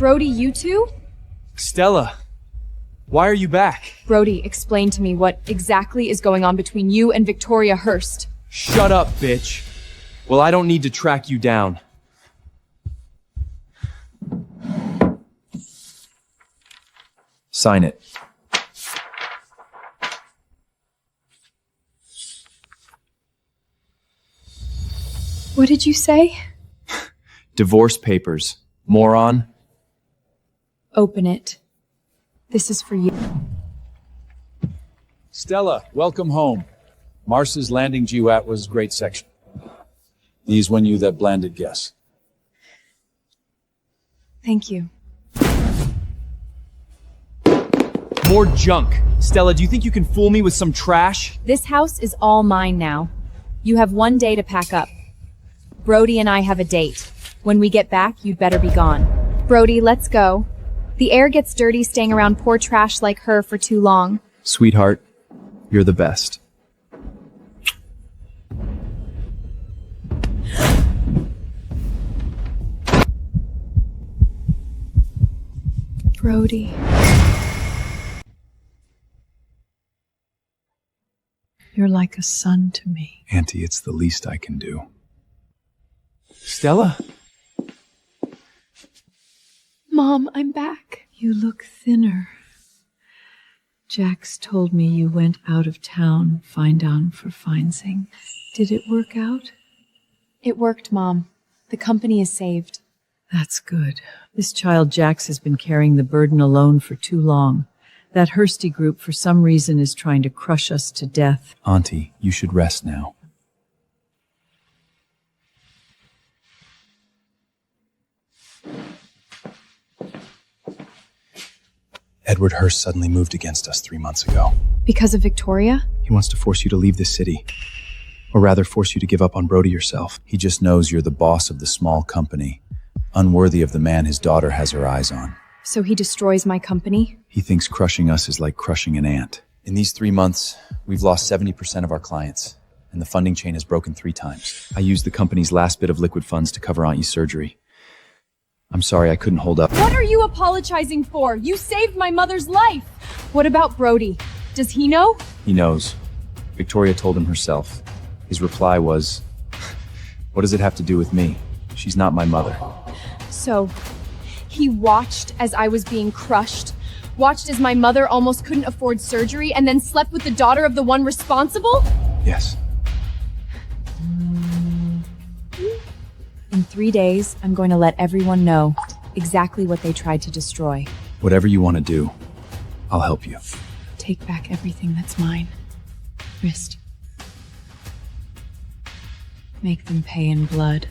Brody, you two? Stella, why are you back? Brody, explain to me what exactly is going on between you and Victoria Hurst. Shut up, bitch. Well, I don't need to track you down. Sign it. What did you say? Divorce papers. Moron. Open it. This is for you. Stella, welcome home. Mars's landing you at was great section. These won you that blanded guess. Thank you. More junk. Stella, do you think you can fool me with some trash? This house is all mine now. You have 1 day to pack up. Brody and I have a date. When we get back, you'd better be gone. Brody, let's go. The air gets dirty staying around poor trash like her for too long. Sweetheart, you're the best. Brody. You're like a son to me. Auntie, it's the least I can do. Stella? Mom, I'm back. You look thinner. Jax told me you went out of town, fine down for Finesing. Did it work out? It worked, Mom. The company is saved. That's good. This child Jax has been carrying the burden alone for too long. That Hursty group, for some reason, is trying to crush us to death. Auntie, you should rest now. Edward Hurst suddenly moved against us 3 months ago. Because of Victoria? He wants to force you to leave the city. Or rather, force you to give up on Brody yourself. He just knows you're the boss of the small company, unworthy of the man his daughter has her eyes on. So he destroys my company? He thinks crushing us is like crushing an ant. In these 3 months, we've lost 70% of our clients, and the funding chain has broken 3 times. I used the company's last bit of liquid funds to cover Auntie's surgery. I'm sorry I couldn't hold up. What are you apologizing for? You saved my mother's life! What about Brody? Does he know? He knows. Victoria told him herself. His reply was, "What does it have to do with me? She's not my mother." So, he watched as I was being crushed, watched as my mother almost couldn't afford surgery, and then slept with the daughter of the one responsible? Yes. In 3 days, I'm going to let everyone know exactly what they tried to destroy. Whatever you want to do, I'll help you. Take back everything that's mine. Wrist. Make them pay in blood.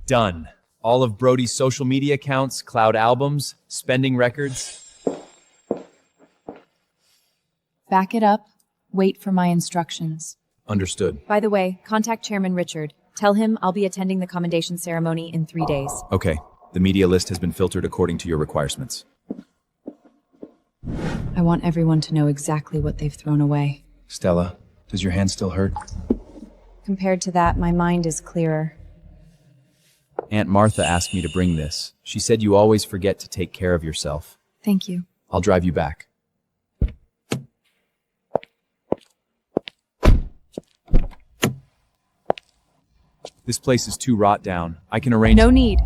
Done. All of Brody's social media accounts, cloud albums, spending records. Back it up. Wait for my instructions. Understood. By the way, contact Chairman Richard. Tell him I'll be attending the commendation ceremony in 3 days. Okay. The media list has been filtered according to your requirements. I want everyone to know exactly what they've thrown away. Stella, does your hand still hurt? Compared to that, my mind is clearer. Aunt Martha asked me to bring this. She said you always forget to take care of yourself. Thank you. I'll drive you back. This place is too rot down. I can arrange— No need.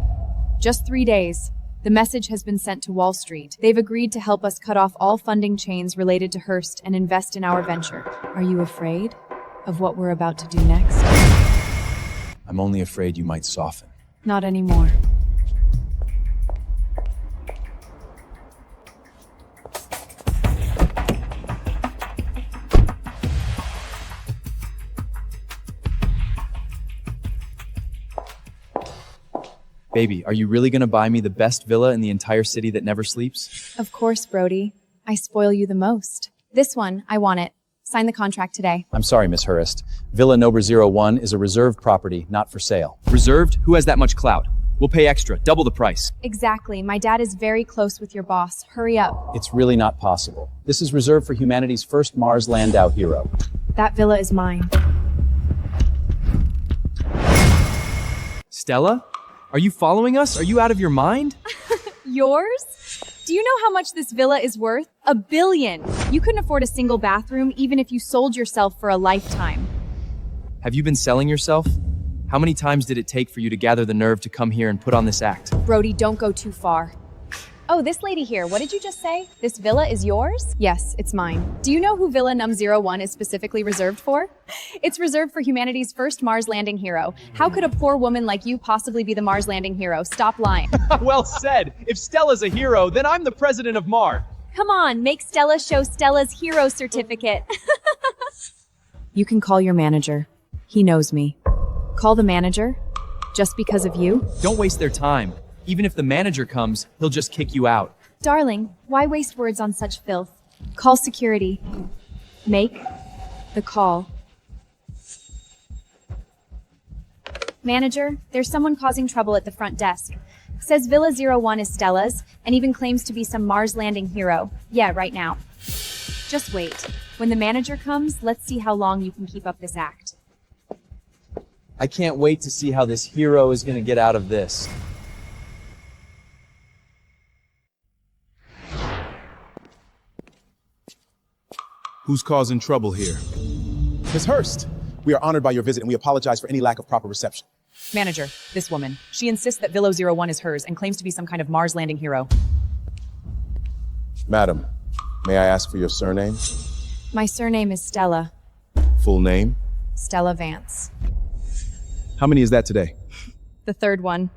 Just 3 days. The message has been sent to Wall Street. They've agreed to help us cut off all funding chains related to Hearst and invest in our venture. Are you afraid of what we're about to do next? I'm only afraid you might soften. Not anymore. Baby, are you really gonna buy me the best villa in the entire city that never sleeps? Of course, Brody. I spoil you the most. This one, I want it. Sign the contract today. I'm sorry, Miss Hurst. Villa Number 01 is a reserved property, not for sale. Reserved? Who has that much clout? We'll pay extra, double the price. Exactly. My dad is very close with your boss. Hurry up. It's really not possible. This is reserved for humanity's first Mars Landau hero. That villa is mine. Stella? Are you following us? Are you out of your mind? Yours? Do you know how much this villa is worth? $1 billion. You couldn't afford a single bathroom even if you sold yourself for a lifetime. Have you been selling yourself? How many times did it take for you to gather the nerve to come here and put on this act? Brody, don't go too far. Oh, this lady here, what did you just say? This villa is yours? Yes, it's mine. Do you know who Villa Num 01 is specifically reserved for? It's reserved for humanity's first Mars landing hero. How could a poor woman like you possibly be the Mars landing hero? Stop lying. Well said. If Stella's a hero, then I'm the president of Mars. Come on, make Stella show Stella's hero certificate. You can call your manager. He knows me. Call the manager? Just because of you? Don't waste their time. Even if the manager comes, he'll just kick you out. Darling, why waste words on such filth? Call security. Make the call. Manager, there's someone causing trouble at the front desk. Says Villa 01 is Stella's, and even claims to be some Mars landing hero. Yeah, right now. Just wait. When the manager comes, let's see how long you can keep up this act. I can't wait to see how this hero is gonna get out of this. Who's causing trouble here? Ms. Hurst, we are honored by your visit and we apologize for any lack of proper reception. Manager, this woman. She insists that Villa 01 is hers and claims to be some kind of Mars landing hero. Madam, may I ask for your surname? My surname is Stella. Full name? Stella Vance. How many is that today? The third one.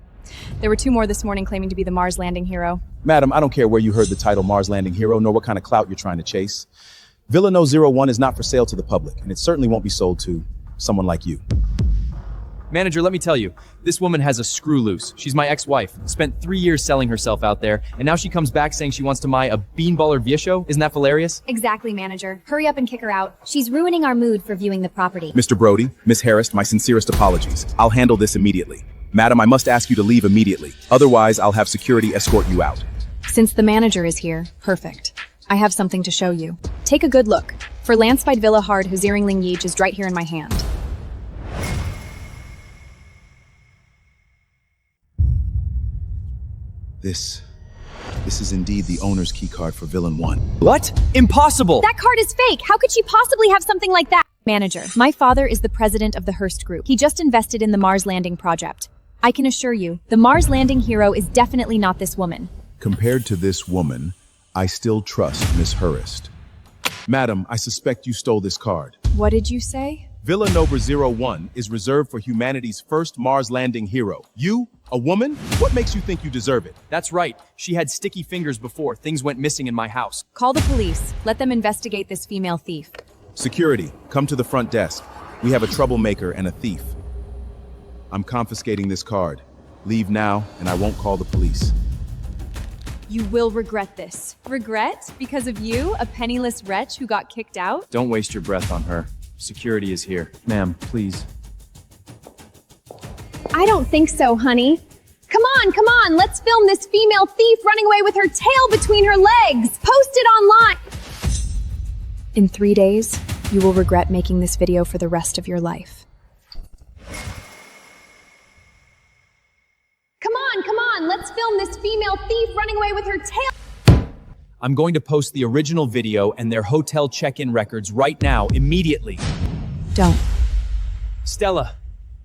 There were 2 more this morning claiming to be the Mars landing hero. Madam, I don't care where you heard the title Mars Landing Hero, nor what kind of clout you're trying to chase. Villa No 01 is not for sale to the public, and it certainly won't be sold to someone like you. Manager, let me tell you, this woman has a screw loose. She's my ex-wife, spent 3 years selling herself out there, and now she comes back saying she wants to buy a beanballer Viesho? Isn't that hilarious? Exactly, manager. Hurry up and kick her out. She's ruining our mood for viewing the property. Mr. Brody, Ms. Harris, my sincerest apologies. I'll handle this immediately. Madam, I must ask you to leave immediately. Otherwise, I'll have security escort you out. Since the manager is here, perfect. I have something to show you. Take a good look. For Landsfied Villa Hard Huziering Ling Yeech is right here in my hand. This is indeed the owner's keycard for Villain 1. What? Impossible! That card is fake! How could she possibly have something like that? Manager, my father is the president of the Hearst Group. He just invested in the Mars Landing project. I can assure you, the Mars Landing hero is definitely not this woman. Compared to this woman, I still trust Miss Hurst. Madam, I suspect you stole this card. What did you say? Villa Nova 01 is reserved for humanity's first Mars landing hero. You, a woman? What makes you think you deserve it? That's right. She had sticky fingers before. Things went missing in my house. Call the police. Let them investigate this female thief. Security, come to the front desk. We have a troublemaker and a thief. I'm confiscating this card. Leave now, and I won't call the police. You will regret this. Regret? Because of you, a penniless wretch who got kicked out? Don't waste your breath on her. Security is here. Ma'am, please. I don't think so, honey. Come on, let's film this female thief running away with her tail between her legs. Post it online. In 3 days, you will regret making this video for the rest of your life. Come on, let's film this female thief running away with her tail. I'm going to post the original video and their hotel check-in records right now, immediately. Don't. Stella,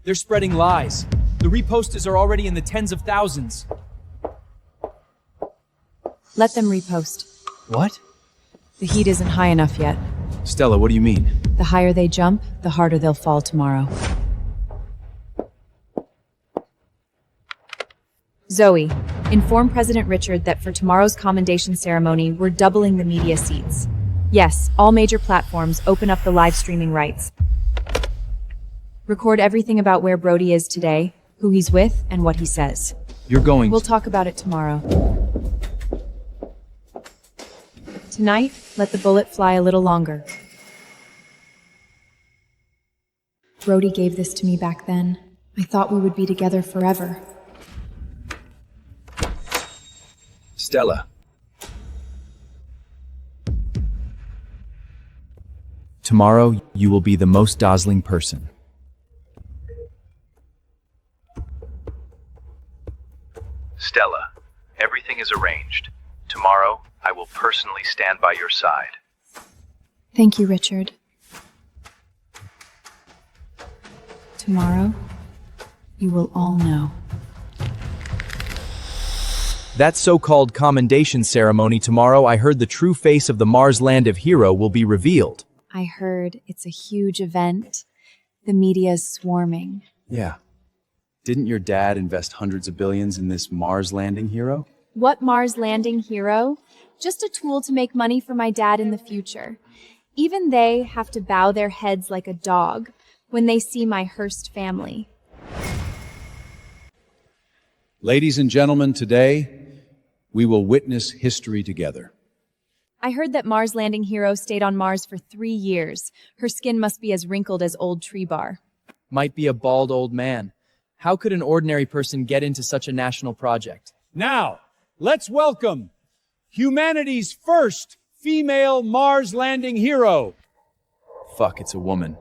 they're spreading lies. The reposters are already in the tens of thousands. Let them repost. What? The heat isn't high enough yet. Stella, what do you mean? The higher they jump, the harder they'll fall tomorrow. Zoe, inform President Richard that for tomorrow's commendation ceremony, we're doubling the media seats. Yes, all major platforms open up the live streaming rights. Record everything about where Brody is today, who he's with, and what he says. You're going We'll talk about it tomorrow. Tonight, let the bullet fly a little longer. Brody gave this to me back then. I thought we would be together forever. Stella. Tomorrow, you will be the most dazzling person. Stella, everything is arranged. Tomorrow, I will personally stand by your side. Thank you, Richard. Tomorrow, you will all know. That so-called commendation ceremony tomorrow, I heard the true face of the Mars Land of Hero will be revealed. I heard it's a huge event. The media's swarming. Yeah. Didn't your dad invest hundreds of billions in this Mars landing hero? What Mars landing hero? Just a tool to make money for my dad in the future. Even they have to bow their heads like a dog when they see my Hearst family. Ladies and gentlemen, today, we will witness history together. I heard that Mars landing hero stayed on Mars for 3 years. Her skin must be as wrinkled as old tree bar. Might be a bald old man. How could an ordinary person get into such a national project? Now, let's welcome humanity's first female Mars landing hero. Fuck, it's a woman.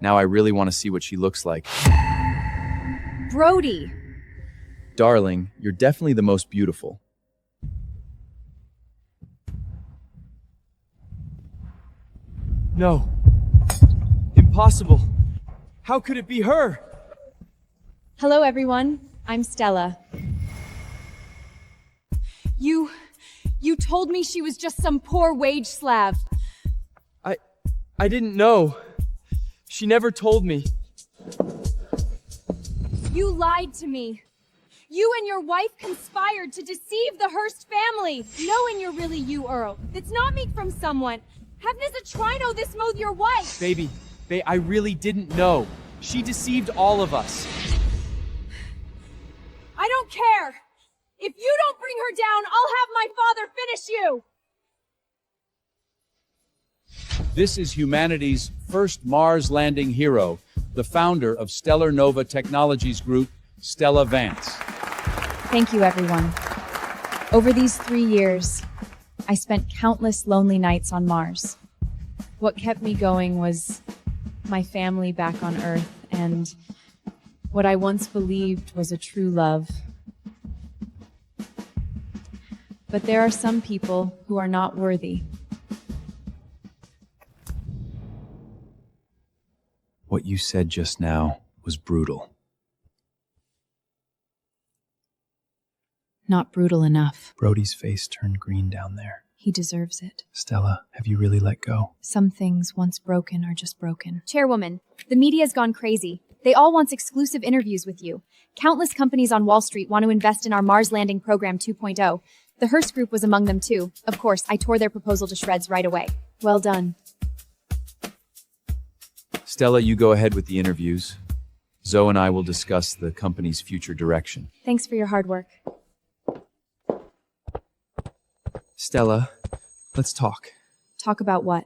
Now I really want to see what she looks like. Brody! Darling, you're definitely the most beautiful. No. Impossible. How could it be her? Hello, everyone. I'm Stella. You told me she was just some poor wage slave. I didn't know. She never told me. You lied to me. You and your wife conspired to deceive the Hearst family, knowing you're really you, Earl. It's not me from someone. Having as a trino this mode your wife. Baby, I really didn't know. She deceived all of us. I don't care. If you don't bring her down, I'll have my father finish you. This is humanity's first Mars landing hero, the founder of Stellar Nova Technologies Group, Stella Vance. Thank you, everyone. Over these 3 years, I spent countless lonely nights on Mars. What kept me going was my family back on Earth and what I once believed was a true love. But there are some people who are not worthy. What you said just now was brutal. Not brutal enough. Brody's face turned green down there. He deserves it. Stella, have you really let go? Some things once broken are just broken. Chairwoman, the media's gone crazy. They all want exclusive interviews with you. Countless companies on Wall Street want to invest in our Mars Landing Program 2.0. The Hearst Group was among them too. Of course, I tore their proposal to shreds right away. Well done. Stella, you go ahead with the interviews. Zoe and I will discuss the company's future direction. Thanks for your hard work. Stella, let's talk. Talk about what?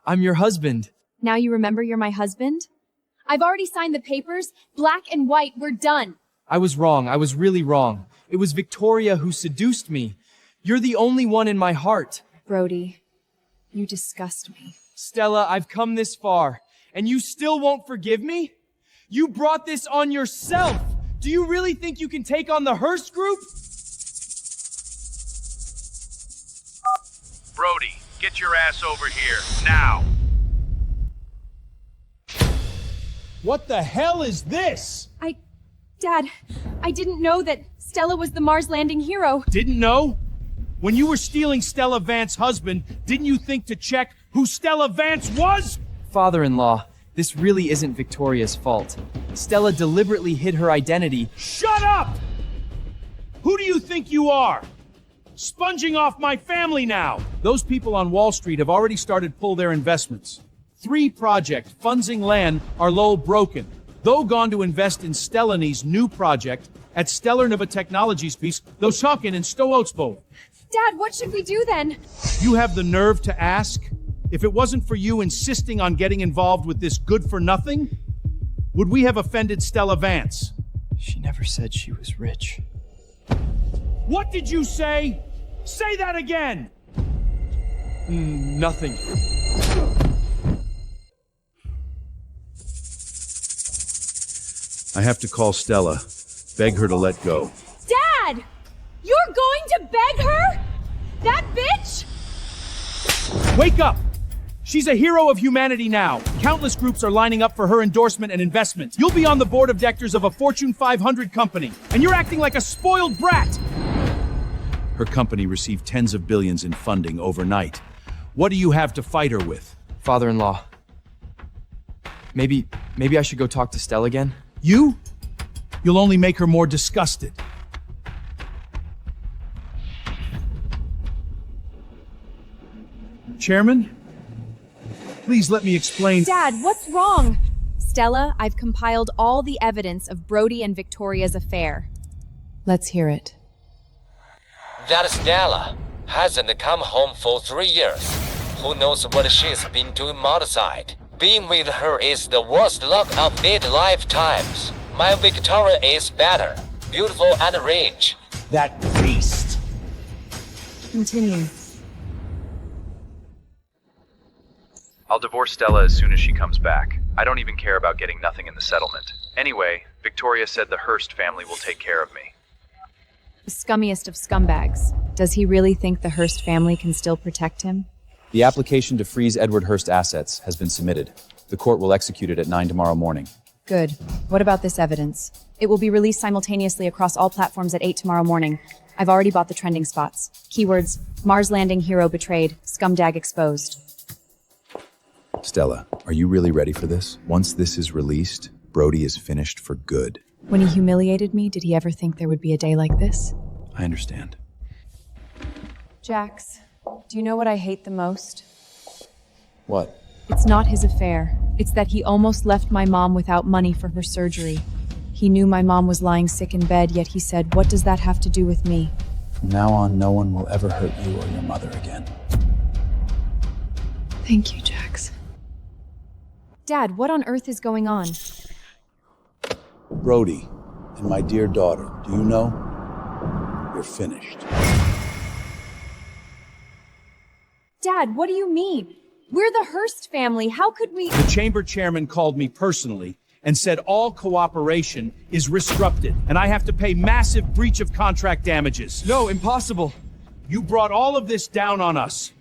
I'm your husband. Now you remember you're my husband? I've already signed the papers. Black and white, we're done. I was wrong. I was really wrong. It was Victoria who seduced me. You're the only one in my heart. Brody, you disgust me. Stella, I've come this far, and you still won't forgive me? You brought this on yourself. Do you really think you can take on the Hearst Group? Brody, get your ass over here, now! What the hell is this? Dad, I didn't know that Stella was the Mars landing hero. Didn't know? When you were stealing Stella Vance's husband, didn't you think to check who Stella Vance was? Father-in-law, this really isn't Victoria's fault. Stella deliberately hid her identity. Shut up! Who do you think you are? Sponging off my family now! Those people on Wall Street have already started pull their investments. 3 project, Funzing Land, are low broken. Though gone to invest in Stellany's new project at Stellar Nova Technologies piece, though talking in Stowotsbo. Dad, what should we do then? You have the nerve to ask? If it wasn't for you insisting on getting involved with this good-for-nothing, would we have offended Stella Vance? She never said she was rich. What did you say? Say that again! Nothing. I have to call Stella. Beg her to let go. Dad! You're going to beg her? That bitch? Wake up! She's a hero of humanity now. Countless groups are lining up for her endorsement and investment. You'll be on the board of directors of a Fortune 500 company, and you're acting like a spoiled brat! Her company received tens of billions in funding overnight. What do you have to fight her with? Father-in-law. Maybe I should go talk to Stella again? You? You'll only make her more disgusted. Chairman? Please let me explain. Dad, what's wrong? Stella, I've compiled all the evidence of Brody and Victoria's affair. Let's hear it. That Stella hasn't come home for 3 years. Who knows what she's been doing outside? Being with her is the worst luck of mid-lifetimes. My Victoria is better, beautiful and rich. That beast. Continue. I'll divorce Stella as soon as she comes back. I don't even care about getting nothing in the settlement. Anyway, Victoria said the Hearst family will take care of me. The scummiest of scumbags. Does he really think the Hearst family can still protect him? The application to freeze Edward Hearst assets has been submitted. The court will execute it at 9 tomorrow morning. Good. What about this evidence? It will be released simultaneously across all platforms at 8 tomorrow morning. I've already bought the trending spots. Keywords: Mars landing hero betrayed, scumdag exposed. Stella, are you really ready for this? Once this is released, Brody is finished for good. When he humiliated me, did he ever think there would be a day like this? I understand. Jax, do you know what I hate the most? What? It's not his affair. It's that he almost left my mom without money for her surgery. He knew my mom was lying sick in bed, yet he said, "What does that have to do with me?" From now on, no one will ever hurt you or your mother again. Thank you, Jax. Dad, what on earth is going on? Brody and my dear daughter, do you know? You're finished. Dad, what do you mean? We're the Hearst family. How could we— The chamber chairman called me personally and said all cooperation is disrupted, and I have to pay massive breach of contract damages. No, impossible. You brought all of this down on us.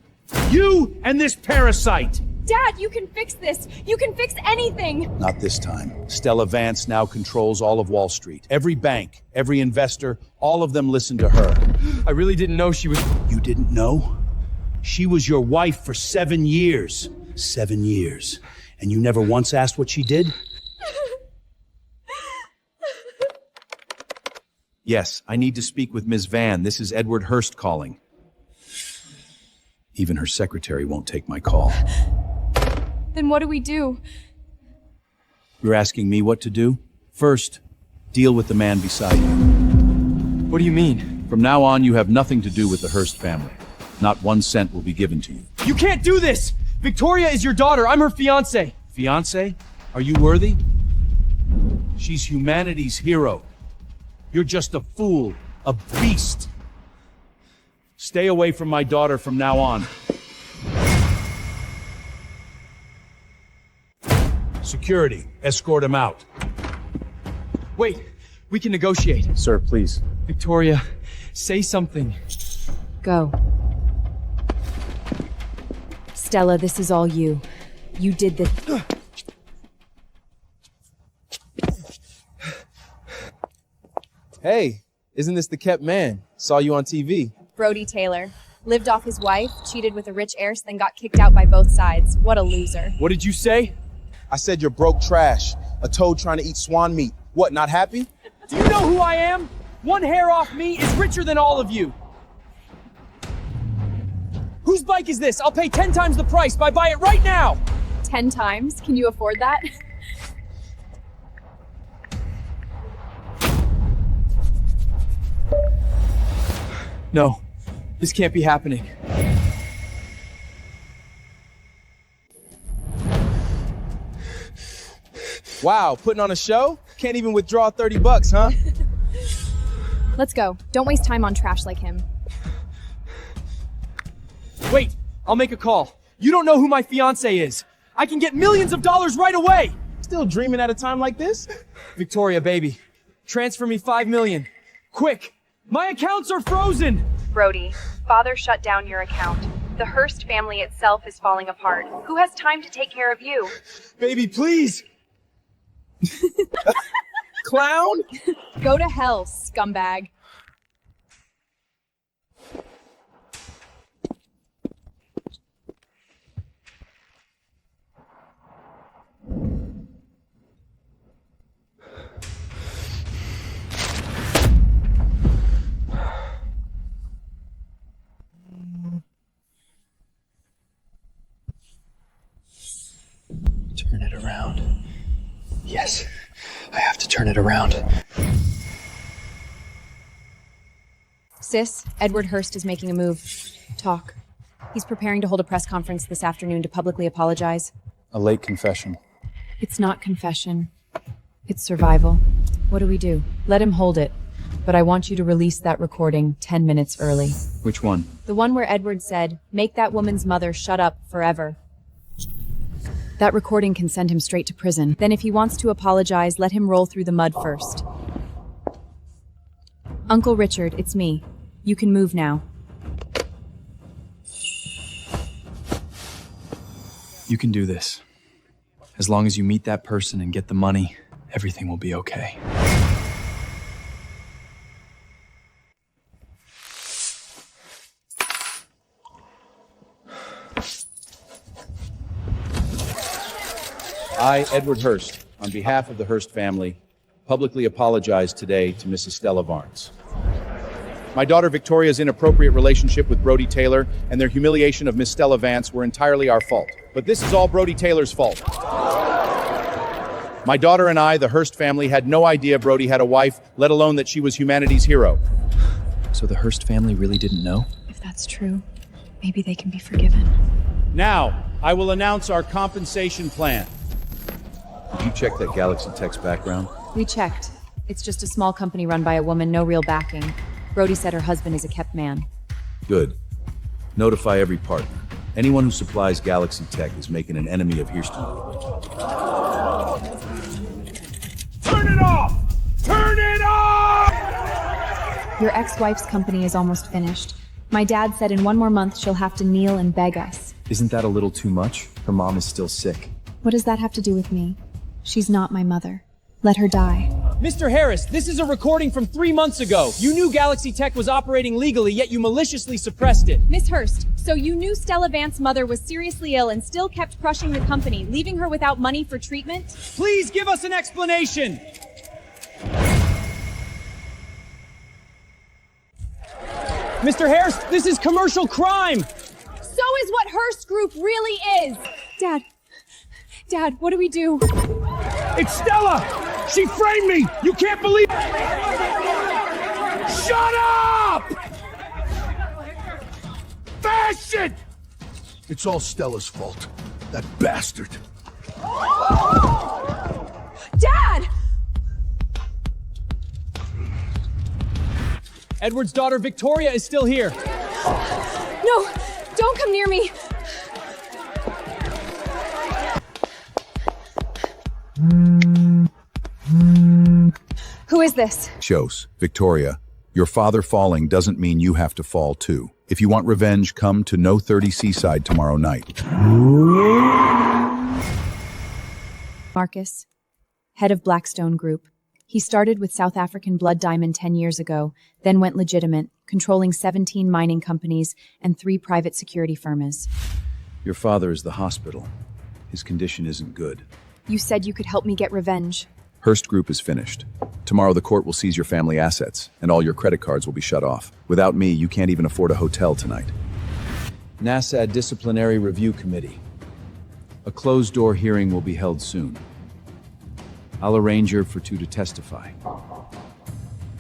You and this parasite. Dad, you can fix this. You can fix anything. Not this time. Stella Vance now controls all of Wall Street. Every bank, every investor, all of them listen to her. I really didn't know she was— You didn't know? She was your wife for 7 years. 7 years. And you never once asked what she did? Yes, I need to speak with Ms. Van. This is Edward Hearst calling. Even her secretary won't take my call. Then what do we do? You're asking me what to do? First, deal with the man beside you. What do you mean? From now on, you have nothing to do with the Hearst family. Not 1 cent will be given to you. You can't do this! Victoria is your daughter. I'm her fiancé. Fiancé? Are you worthy? She's humanity's hero. You're just a fool, a beast. Stay away from my daughter from now on. Security, escort him out. Wait, we can negotiate. Sir, please. Victoria, say something. Go. Stella, this is all you. You did this. Hey, isn't this the kept man? Saw you on TV. Brody Taylor. Lived off his wife, cheated with a rich heiress, then got kicked out by both sides. What a loser. What did you say? I said you're broke trash. A toad trying to eat swan meat. What, not happy? Do you know who I am? 1 hair off me is richer than all of you. Whose bike is this? I'll pay 10 times the price if I buy it right now. 10 times? Can you afford that? No, this can't be happening. Wow, putting on a show? Can't even withdraw 30 bucks, huh? Let's go. Don't waste time on trash like him. Wait, I'll make a call. You don't know who my fiancé is. I can get millions of dollars right away. Still dreaming at a time like this? Victoria, baby, Transfer me 5 million. Quick! My accounts are frozen! Brody, father shut down your account. The Hearst family itself is falling apart. Who has time to take care of you? Baby, please! Clown? Go to hell, scumbag. Turn it around. Yes, I have to turn it around. Sis, Edward Hearst is making a move. Talk. He's preparing to hold a press conference this afternoon to publicly apologize. A late confession. It's not confession. It's survival. What do we do? Let him hold it. But I want you to release that recording 10 minutes early. Which one? The one where Edward said, "Make that woman's mother shut up forever." That recording can send him straight to prison. Then if he wants to apologize, let him roll through the mud first. Uncle Richard, it's me. You can move now. You can do this. As long as you meet that person and get the money, everything will be okay. I, Edward Hearst, on behalf of the Hearst family, publicly apologize today to Mrs. Stella Varnes. My daughter Victoria's inappropriate relationship with Brody Taylor and their humiliation of Miss Stella Vance were entirely our fault. But this is all Brody Taylor's fault. My daughter and I, the Hearst family, had no idea Brody had a wife, let alone that she was humanity's hero. So the Hearst family really didn't know? If that's true, maybe they can be forgiven. Now, I will announce our compensation plan. Did you check that Galaxy Tech's background? We checked. It's just a small company run by a woman, no real backing. Brody said her husband is a kept man. Good. Notify every partner. Anyone who supplies Galaxy Tech is making an enemy of Houston. Turn it off! Turn it off! Your ex-wife's company is almost finished. My dad said in 1 more month she'll have to kneel and beg us. Isn't that a little too much? Her mom is still sick. What does that have to do with me? She's not my mother. Let her die. Mr. Harris, this is a recording from 3 months ago. You knew Galaxy Tech was operating legally, yet you maliciously suppressed it. Miss Hearst, so you knew Stella Vance's mother was seriously ill and still kept crushing the company, leaving her without money for treatment? Please give us an explanation! Mr. Harris, this is commercial crime! So is what Hearst Group really is! Dad, what do we do? It's Stella! She framed me! You can't believe... Shut up! Fashion! It's all Stella's fault. That bastard. Dad! Edward's daughter Victoria is still here. No! Don't come near me! Who is this? Shows, Victoria, your father falling doesn't mean you have to fall too. If you want revenge, come to No 30 Seaside tomorrow night. Marcus, head of Blackstone Group. He started with South African Blood Diamond 10 years ago, then went legitimate, controlling 17 mining companies and 3 private security firms. Your father is the hospital. His condition isn't good. You said you could help me get revenge. Hearst Group is finished. Tomorrow the court will seize your family assets, and all your credit cards will be shut off. Without me, you can't even afford a hotel tonight. NASA Disciplinary Review Committee. A closed-door hearing will be held soon. I'll arrange for 2 to testify.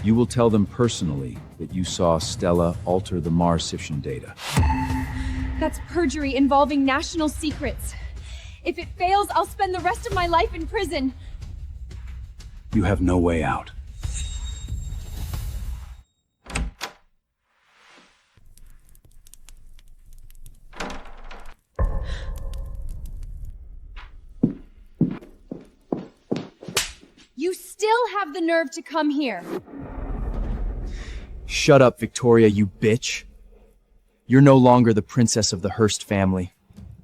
You will tell them personally that you saw Stella alter the Mars-Sifshin data. That's perjury involving national secrets. If it fails, I'll spend the rest of my life in prison. You have no way out. You still have the nerve to come here. Shut up, Victoria, you bitch. You're no longer the princess of the Hearst family.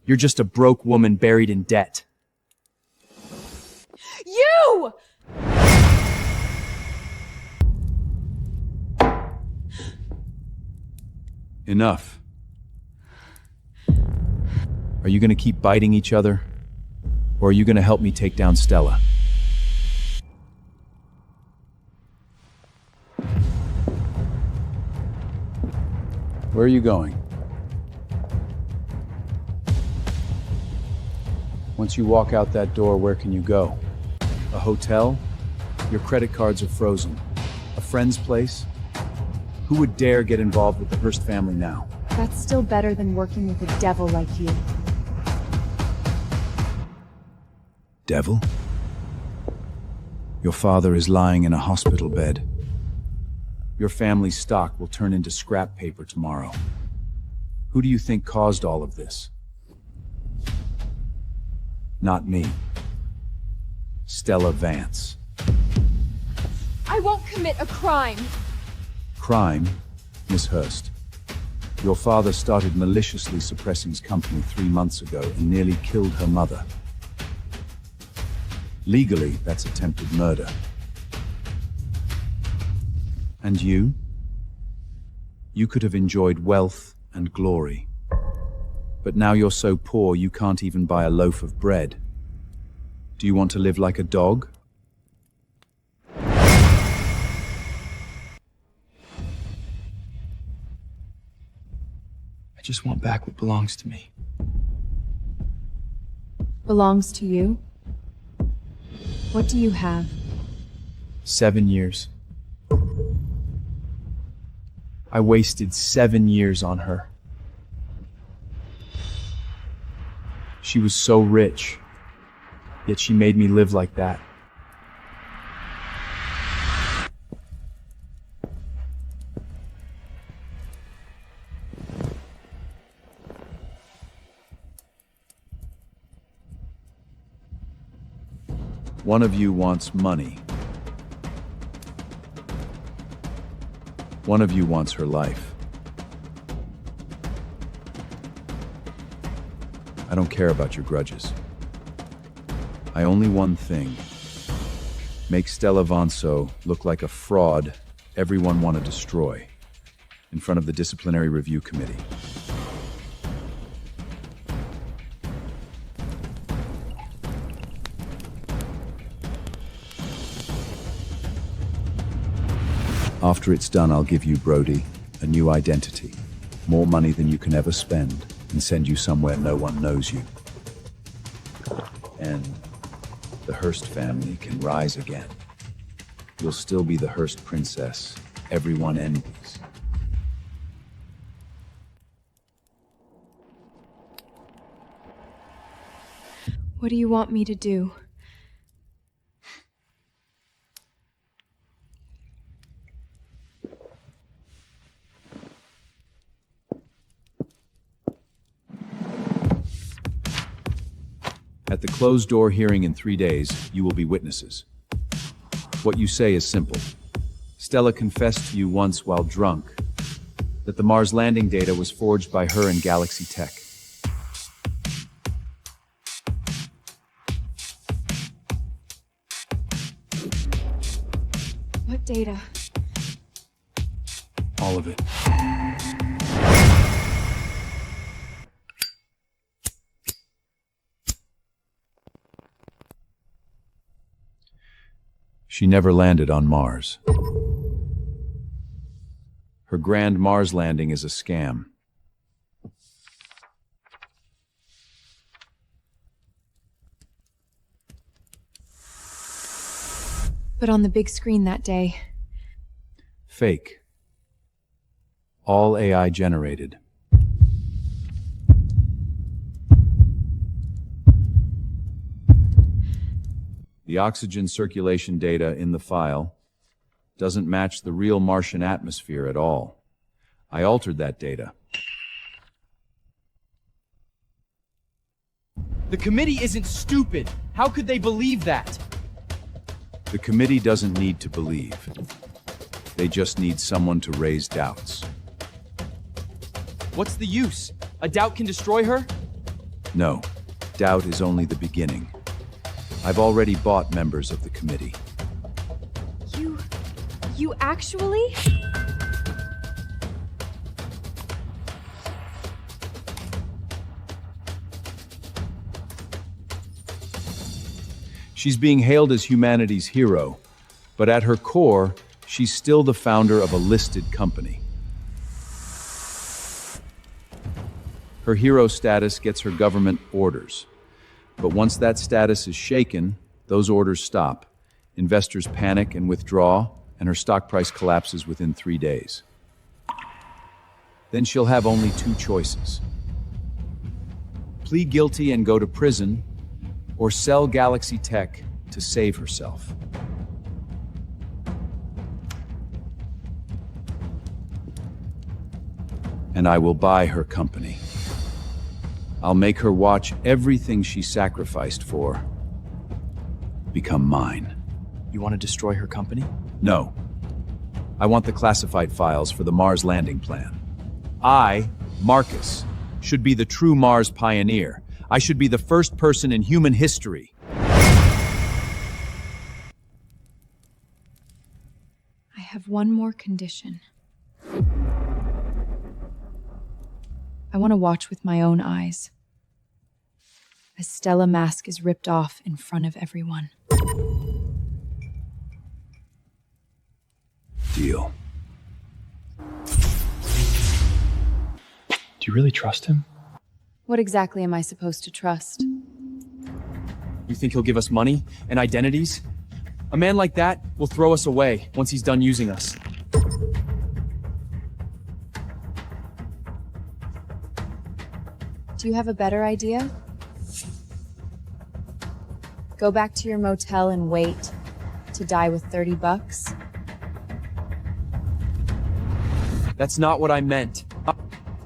You're just a broke woman buried in debt. You! Enough. Are you gonna keep biting each other? Or are you gonna help me take down Stella? Where are you going? Once you walk out that door, where can you go? A hotel? Your credit cards are frozen. A friend's place? Who would dare get involved with the Hearst family now? That's still better than working with a devil like you. Devil? Your father is lying in a hospital bed. Your family's stock will turn into scrap paper tomorrow. Who do you think caused all of this? Not me. Stella Vance. I won't commit a crime. Crime, Miss Hearst. Your father started maliciously suppressing his company 3 months ago and nearly killed her mother. Legally, that's attempted murder. And you? You could have enjoyed wealth and glory. But now you're so poor you can't even buy a loaf of bread. Do you want to live like a dog? I just want back what belongs to me. Belongs to you? What do you have? 7 years. I wasted 7 years on her. She was so rich, yet she made me live like that. One of you wants money. One of you wants her life. I don't care about your grudges. I only one thing. Make Stella Vanso look like a fraud everyone want to destroy in front of the Disciplinary Review Committee. After it's done, I'll give you, Brody, a new identity, more money than you can ever spend, and send you somewhere no one knows you. And the Hearst family can rise again. You'll still be the Hearst princess everyone envies. What do you want me to do? At the closed-door hearing in 3 days, you will be witnesses. What you say is simple. Stella confessed to you once while drunk that the Mars landing data was forged by her and Galaxy Tech. What data? All of it. She never landed on Mars. Her grand Mars landing is a scam. But on the big screen that day. Fake. All AI generated. The oxygen circulation data in the file doesn't match the real Martian atmosphere at all. I altered that data. The committee isn't stupid. How could they believe that? The committee doesn't need to believe. They just need someone to raise doubts. What's the use? A doubt can destroy her? No, doubt is only the beginning. I've already bought members of the committee. You actually? She's being hailed as humanity's hero, but at her core, she's still the founder of a listed company. Her hero status gets her government orders. But once that status is shaken, those orders stop. Investors panic and withdraw, and her stock price collapses within 3 days. Then she'll have only 2 choices. Plead guilty and go to prison, or sell Galaxy Tech to save herself. And I will buy her company. I'll make her watch everything she sacrificed for become mine. You want to destroy her company? No. I want the classified files for the Mars landing plan. I, Marcus, should be the true Mars pioneer. I should be the first person in human history. I have one more condition. I want to watch with my own eyes as Stella mask is ripped off in front of everyone. Deal. Do you really trust him? What exactly am I supposed to trust? You think he'll give us money and identities? A man like that will throw us away once he's done using us. Do you have a better idea? Go back to your motel and wait to die with $30? That's not what I meant.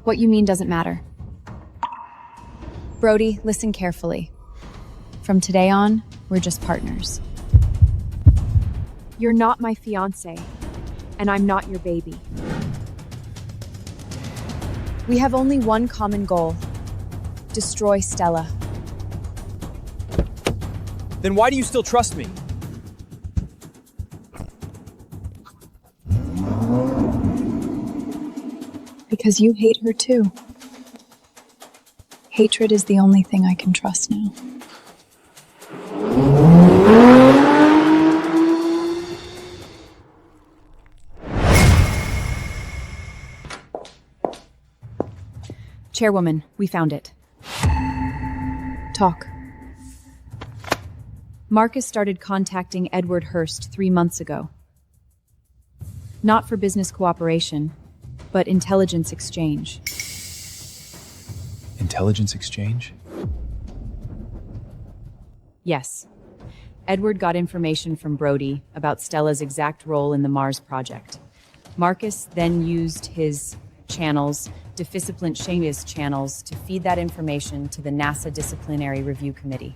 What you mean doesn't matter. Brody, listen carefully. From today on, we're just partners. You're not my fiancé, and I'm not your baby. We have only one common goal: destroy Stella. Then why do you still trust me? Because you hate her too. Hatred is the only thing I can trust now. Chairwoman, we found it. Talk. Marcus started contacting Edward Hurst 3 months ago. Not for business cooperation, but intelligence exchange. Intelligence exchange? Yes. Edward got information from Brody about Stella's exact role in the Mars project. Marcus then used his channels, Discipline Shayna's channels, to feed that information to the NASA Disciplinary Review Committee.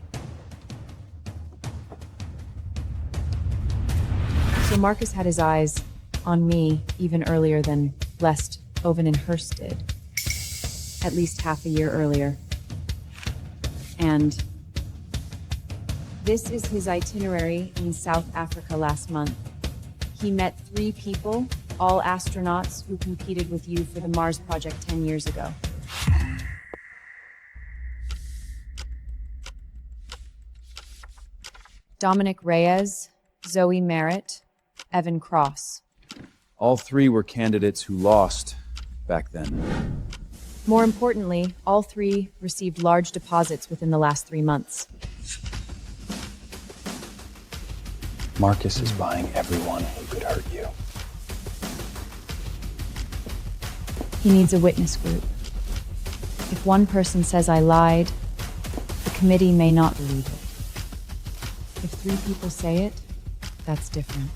So Marcus had his eyes on me even earlier than Lest, Oven, and Hurst did. At least half a year earlier. And this is his itinerary in South Africa last month. He met 3 people, all astronauts who competed with you for the Mars project 10 years ago. Dominic Reyes, Zoe Merritt, Evan Cross. All 3 were candidates who lost back then. More importantly, all 3 received large deposits within the last 3 months. Marcus is buying everyone who could hurt you. He needs a witness group. If one person says I lied, the committee may not believe it. If 3 people say it, that's different.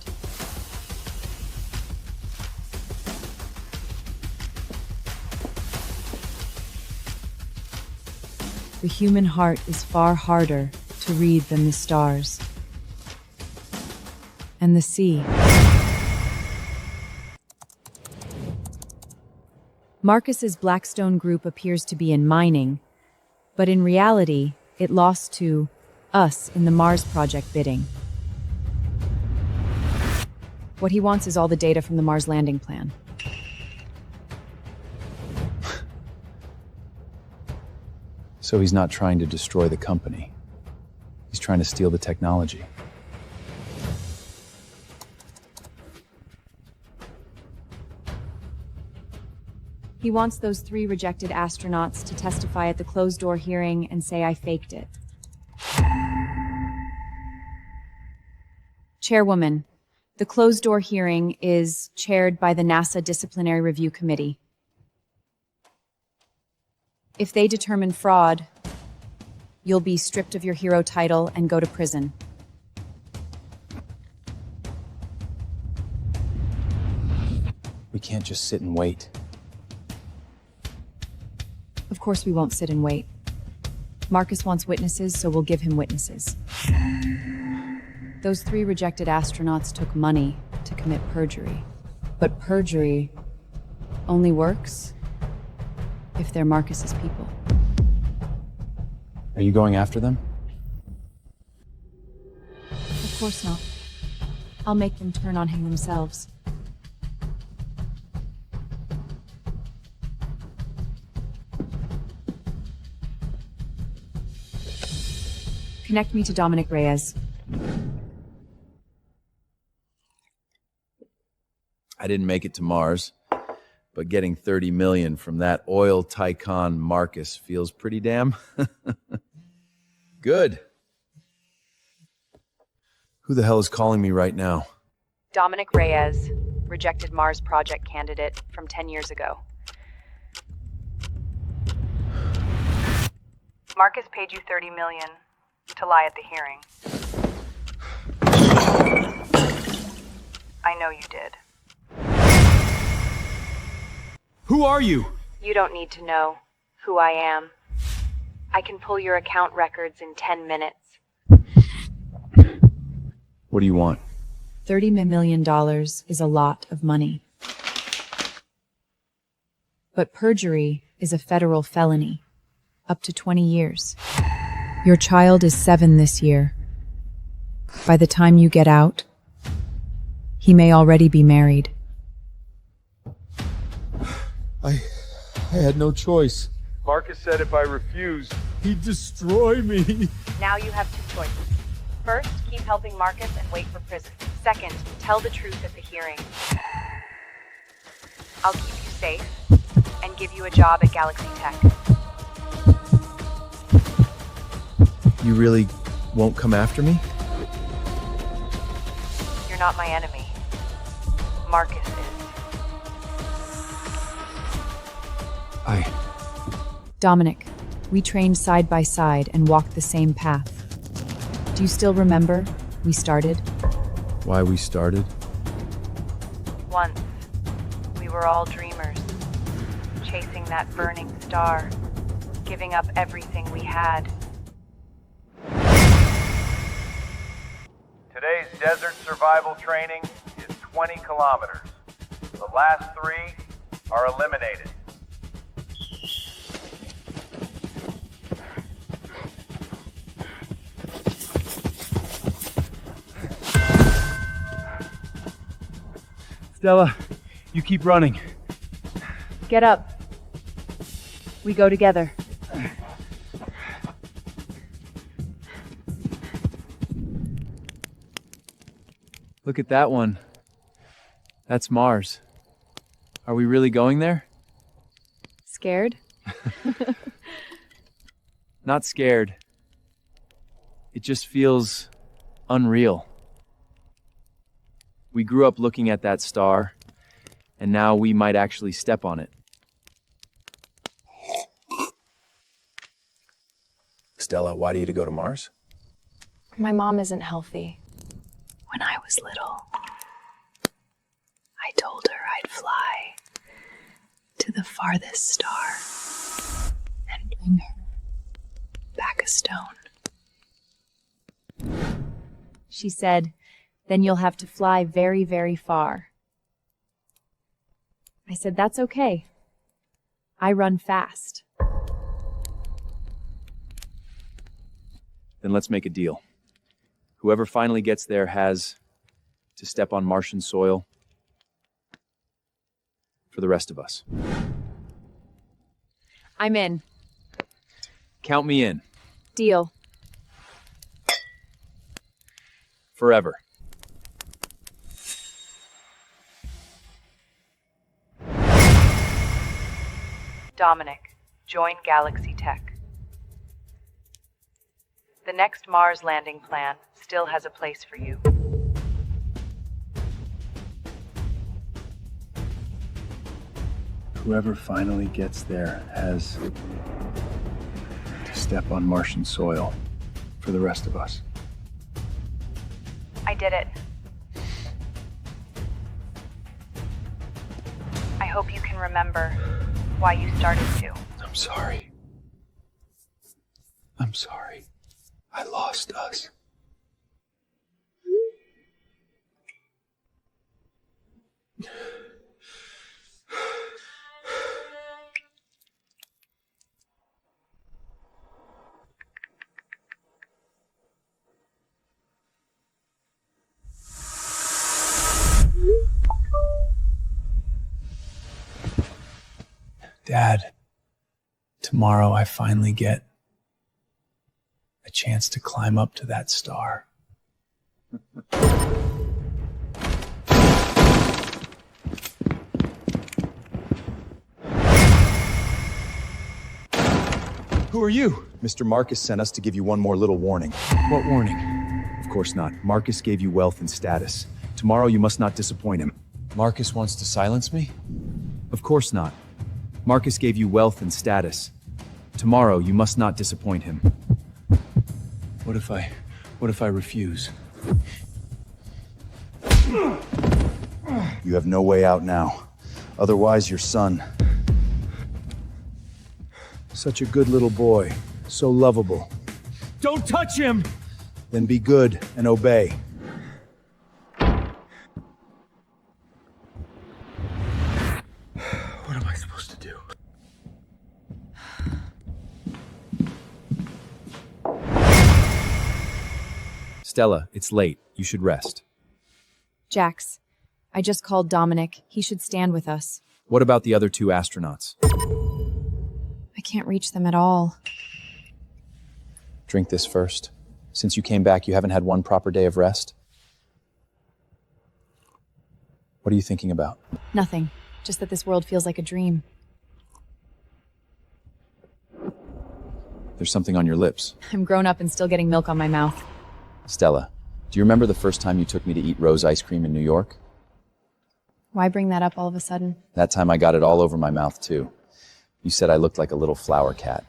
The human heart is far harder to read than the stars. and the sea. Marcus's Blackstone group appears to be in mining, but in reality, it lost to us in the Mars project bidding. What he wants is all the data from the Mars landing plan. So he's not trying to destroy the company. He's trying to steal the technology. He wants those 3 rejected astronauts to testify at the closed-door hearing and say I faked it. Chairwoman, the closed-door hearing is chaired by the NASA Disciplinary Review Committee. If they determine fraud, you'll be stripped of your hero title and go to prison. We can't just sit and wait. Of course we won't sit and wait. Marcus wants witnesses, so we'll give him witnesses. Those 3 rejected astronauts took money to commit perjury. But perjury only works if they're Marcus's people. Are you going after them? Of course not. I'll make them turn on him themselves. Connect me to Dominic Reyes. I didn't make it to Mars, but getting 30 million from that oil tycoon Marcus feels pretty damn good. Who the hell is calling me right now? Dominic Reyes, rejected Mars project candidate from 10 years ago. Marcus paid you 30 million to lie at the hearing. I know you did. Who are you? You don't need to know who I am. I can pull your account records in 10 minutes. What do you want? $30 million is a lot of money. But perjury is a federal felony, up to 20 years. Your child is 7 this year. By the time you get out, he may already be married. I had no choice. Marcus said if I refused, he'd destroy me. Now you have 2 choices. First, keep helping Marcus and wait for prison. Second, tell the truth at the hearing. I'll keep you safe and give you a job at Galaxy Tech. You really won't come after me? You're not my enemy. Marcus is. Dominic, we trained side by side and walked the same path. Do you still remember? We started? Why we started? Once, we were all dreamers, chasing that burning star, giving up everything we had. Today's desert survival training is 20 kilometers. The last 3 are eliminated. Stella, you keep running. Get up. We go together. Look at that one. That's Mars. Are we really going there? Scared? Not scared. It just feels unreal. We grew up looking at that star, and now we might actually step on it. Stella, why do you to go to Mars? My mom isn't healthy. When I was little, I told her I'd fly to the farthest star and bring her back a stone. She said Then you'll have to fly very, very far. I said, that's okay. I run fast. Then let's make a deal. Whoever finally gets there has to step on Martian soil for the rest of us. I'm in. Count me in. Deal. Forever. Dominic, join Galaxy Tech. The next Mars landing plan still has a place for you. Whoever finally gets there has to step on Martian soil for the rest of us. I did it. I hope you can remember why you started to. I'm sorry. I'm sorry. I lost us. Dad, tomorrow I finally get a chance to climb up to that star. Who are you? Mr. Marcus sent us to give you one more little warning. What warning? Of course not. Marcus gave you wealth and status. Tomorrow you must not disappoint him. Marcus wants to silence me? Of course not. Marcus gave you wealth and status. Tomorrow you must not disappoint him. What if I refuse? You have no way out now. Otherwise, your son... Such a good little boy. So lovable. Don't touch him! Then be good and obey. What am I supposed to do? Stella, it's late. You should rest. Jax, I just called Dominic. He should stand with us. What about the other two astronauts? I can't reach them at all. Drink this first. Since you came back, you haven't had one proper day of rest? What are you thinking about? Nothing. Just that this world feels like a dream. There's something on your lips. I'm grown up and still getting milk on my mouth. Stella, do you remember the first time you took me to eat rose ice cream in New York? Why bring that up all of a sudden? That time I got it all over my mouth, too. You said I looked like a little flower cat.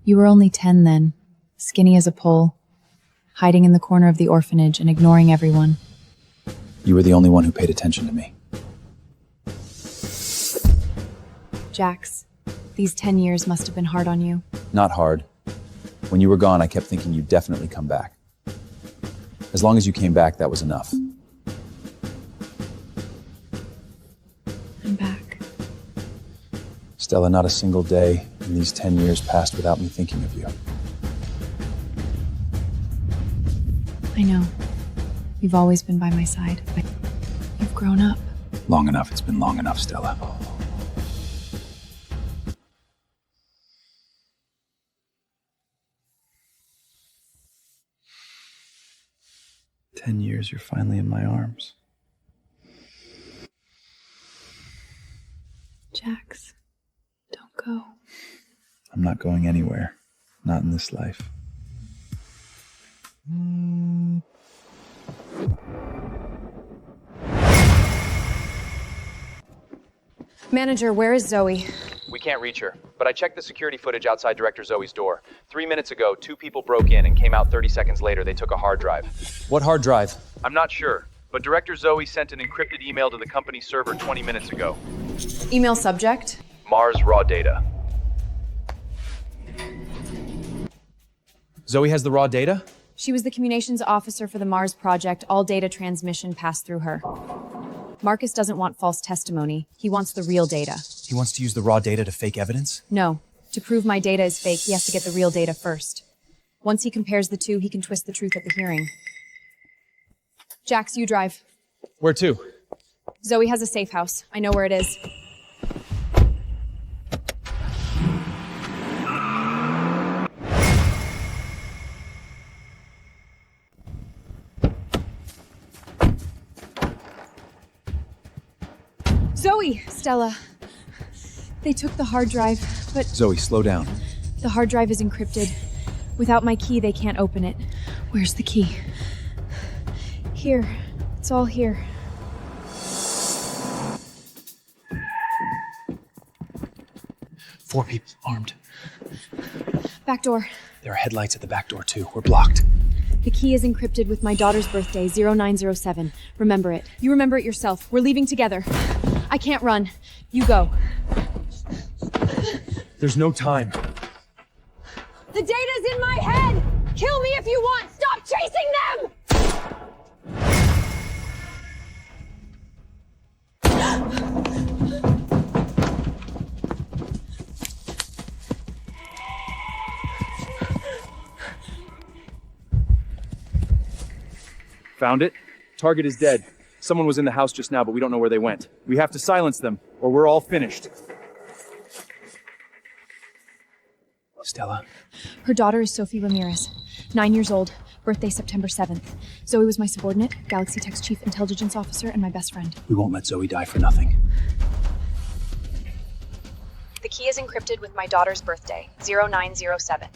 You were only 10 then, skinny as a pole, hiding in the corner of the orphanage and ignoring everyone. You were the only one who paid attention to me. Jax, these 10 years must have been hard on you. Not hard. When you were gone, I kept thinking you'd definitely come back. As long as you came back, that was enough. I'm back. Stella, not a single day in these 10 years passed without me thinking of you. I know. You've always been by my side, but you've grown up. Long enough. It's been long enough, Stella. 10 years, you're finally in my arms. Jax, don't go. I'm not going anywhere. Not in this life. Manager, where is Zoe? We can't reach her, but I checked the security footage outside Director Zoe's door. 3 minutes ago, 2 people broke in and came out 30 seconds later. They took a hard drive. What hard drive? I'm not sure, but Director Zoe sent an encrypted email to the company server 20 minutes ago. Email subject? Mars raw data. Zoe has the raw data? She was the communications officer for the Mars project. All data transmission passed through her. Marcus doesn't want false testimony. He wants the real data. He wants to use the raw data to fake evidence? No. To prove my data is fake, he has to get the real data first. Once he compares the two, he can twist the truth at the hearing. Jax, you drive. Where to? Zoe has a safe house. I know where it is. Zoe! Stella. They took the hard drive, but Zoe, slow down. the hard drive is encrypted. Without my key, they can't open it. Where's the key? Here. It's all here. Four people armed. Back door. There are headlights at the back door, too. We're blocked. The key is encrypted with my daughter's birthday, 0907. Remember it. You remember it yourself. We're leaving together. I can't run. You go. There's no time. The data's in my head! Kill me if you want! Stop chasing them! Found it. Target is dead. Someone was in the house just now, but we don't know where they went. We have to silence them, or we're all finished. Stella. Her daughter is Sophie Ramirez, 9 years old, birthday September 7th. Zoe was my subordinate, Galaxy Tech's chief intelligence officer, and my best friend. We won't let Zoe die for nothing. The key is encrypted with my daughter's birthday, 0907.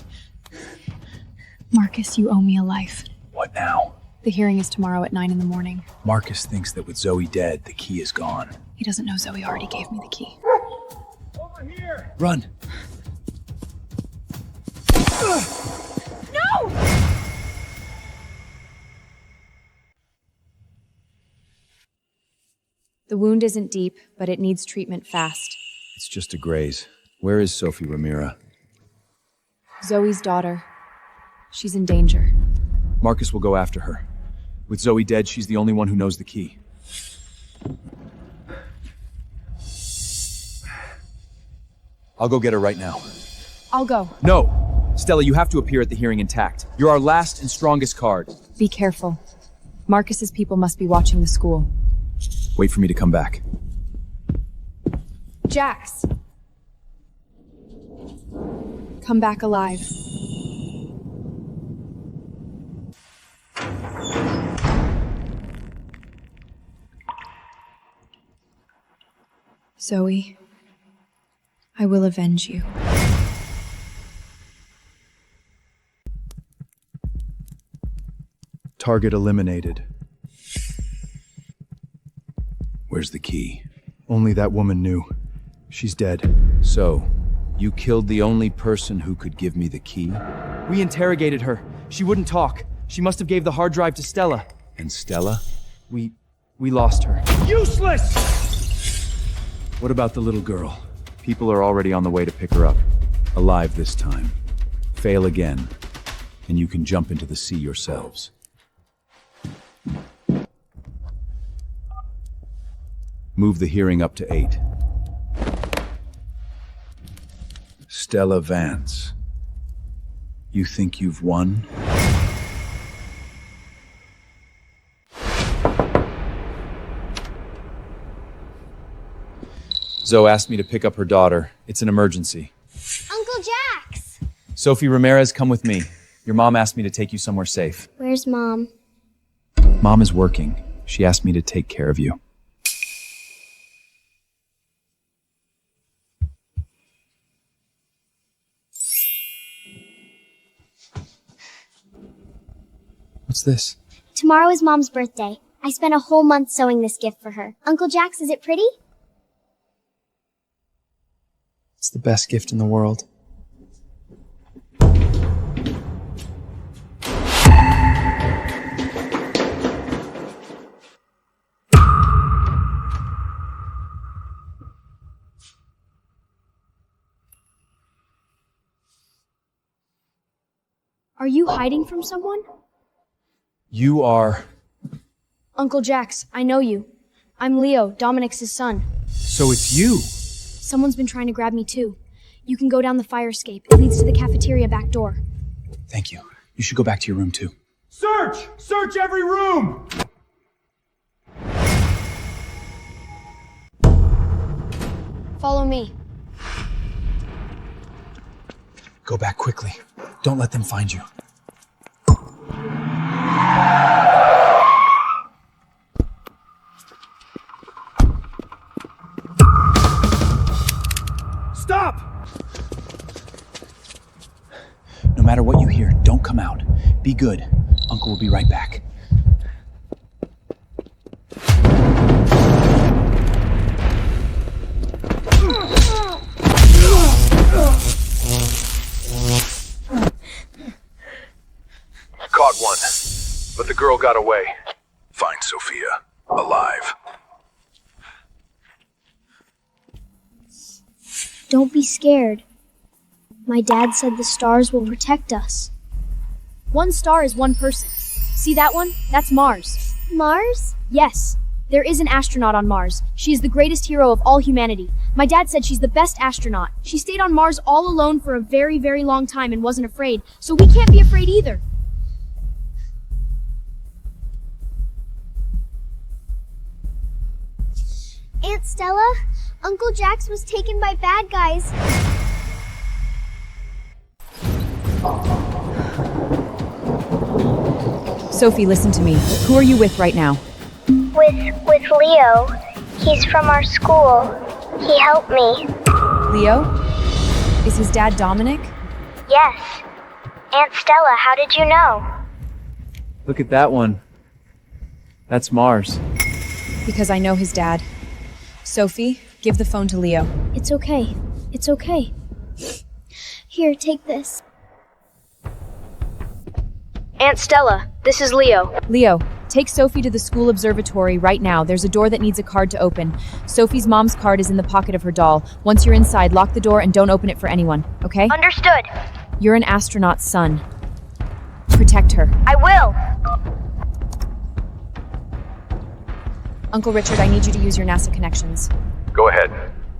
Marcus, you owe me a life. What now? The hearing is tomorrow at 9 in the morning. Marcus thinks that with Zoe dead, the key is gone. He doesn't know Zoe already gave me the key. Over here! Run! No! The wound isn't deep, but it needs treatment fast. It's just a graze. Where is Sophie Ramirez? Zoe's daughter. She's in danger. Marcus will go after her. With Zoe dead, she's the only one who knows the key. I'll go get her right now. I'll go. No! Stella, you have to appear at the hearing intact. You're our last and strongest card. Be careful. Marcus's people must be watching the school. Wait for me to come back. Jax! Come back alive. Zoe, I will avenge you. Target eliminated. Where's the key? Only that woman knew. She's dead. So, you killed the only person who could give me the key? We interrogated her. She wouldn't talk. She must have gave the hard drive to Stella. And Stella? We lost her. Useless! What about the little girl? People are already on the way to pick her up. Alive this time. Fail again, and you can jump into the sea yourselves. Move the hearing up to 8. Stella Vance. You think you've won? Zoe asked me to pick up her daughter. It's an emergency. Uncle Jax! Sophie Ramirez, come with me. Your mom asked me to take you somewhere safe. Where's Mom? Mom is working. She asked me to take care of you. What's this? Tomorrow is Mom's birthday. I spent a whole month sewing this gift for her. Uncle Jax, is it pretty? It's the best gift in the world. Are you hiding from someone? You are... Uncle Jax, I know you. I'm Leo, Dominic's son. So it's you. Someone's been trying to grab me too. You can go down the fire escape. It leads to the cafeteria back door. Thank you. You should go back to your room too. Search! Search every room! Follow me. Go back quickly. Don't let them find you. Stop! No matter what you hear, don't come out. Be good. Uncle will be right back. Caught one, but the girl got away. Find Sophia, alive. Don't be scared. My dad said the stars will protect us. One star is one person. See that one? That's Mars. Mars? Yes. There is an astronaut on Mars. She is the greatest hero of all humanity. My dad said she's the best astronaut. She stayed on Mars all alone for a very, very long time and wasn't afraid. So we can't be afraid either. Aunt Stella, Uncle Jax was taken by bad guys. Sophie, listen to me. Who are you with right now? With Leo. He's from our school. He helped me. Leo? Is his dad Dominic? Yes. Aunt Stella, how did you know? Look at that one. That's Mars. Because I know his dad. Sophie, give the phone to Leo. It's okay. It's okay. Here, take this. Aunt Stella, this is Leo. Leo, take Sophie to the school observatory right now. There's a door that needs a card to open. Sophie's mom's card is in the pocket of her doll. Once you're inside, lock the door and don't open it for anyone, okay? Understood. You're an astronaut's son. Protect her. I will. Uncle Richard, I need you to use your NASA connections. Go ahead.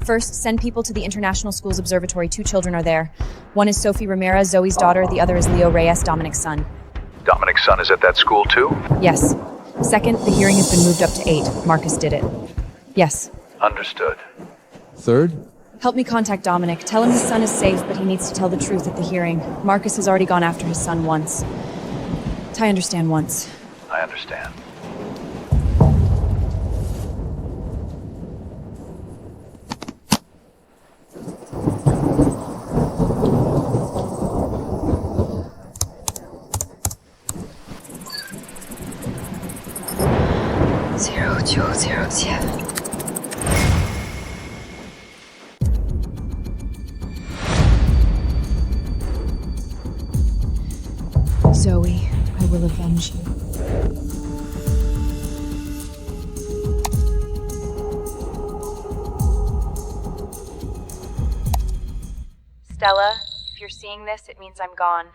First, send people to the International Schools Observatory. 2 children are there. One is Sophie Ramirez, Zoe's daughter. The other is Leo Reyes, Dominic's son. Dominic's son is at that school too? Yes. Second, the hearing has been moved up to 8. Marcus did it. Yes. Understood. Third? Help me contact Dominic. Tell him his son is safe, but he needs to tell the truth at the hearing. Marcus has already gone after his son once. I understand once. I understand. Zoe, I will avenge you. Stella, if you're seeing this, it means I'm gone.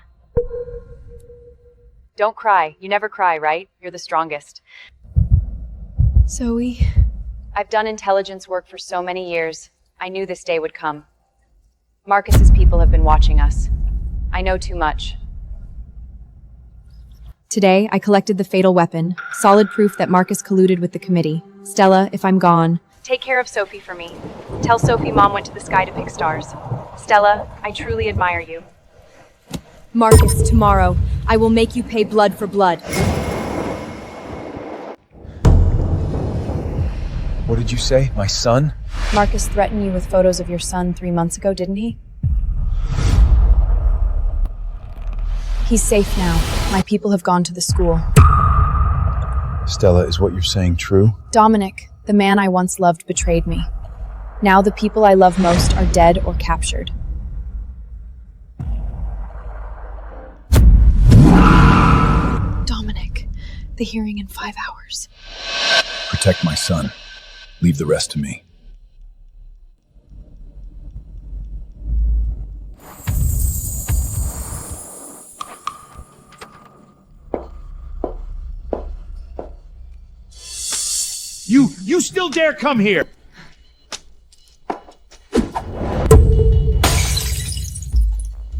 Don't cry. You never cry, right? You're the strongest. Zoe? I've done intelligence work for so many years. I knew this day would come. Marcus's people have been watching us. I know too much. Today, I collected the fatal weapon, solid proof that Marcus colluded with the committee. Stella, if I'm gone... Take care of Sophie for me. Tell Sophie Mom went to the sky to pick stars. Stella, I truly admire you. Marcus, tomorrow, I will make you pay blood for blood. What did you say? My son? Marcus threatened you with photos of your son 3 months ago, didn't he? He's safe now. My people have gone to the school. Stella, is what you're saying true? Dominic, the man I once loved, betrayed me. Now the people I love most are dead or captured. Dominic, the hearing in 5 hours. Protect my son. Leave the rest to me. You still dare come here?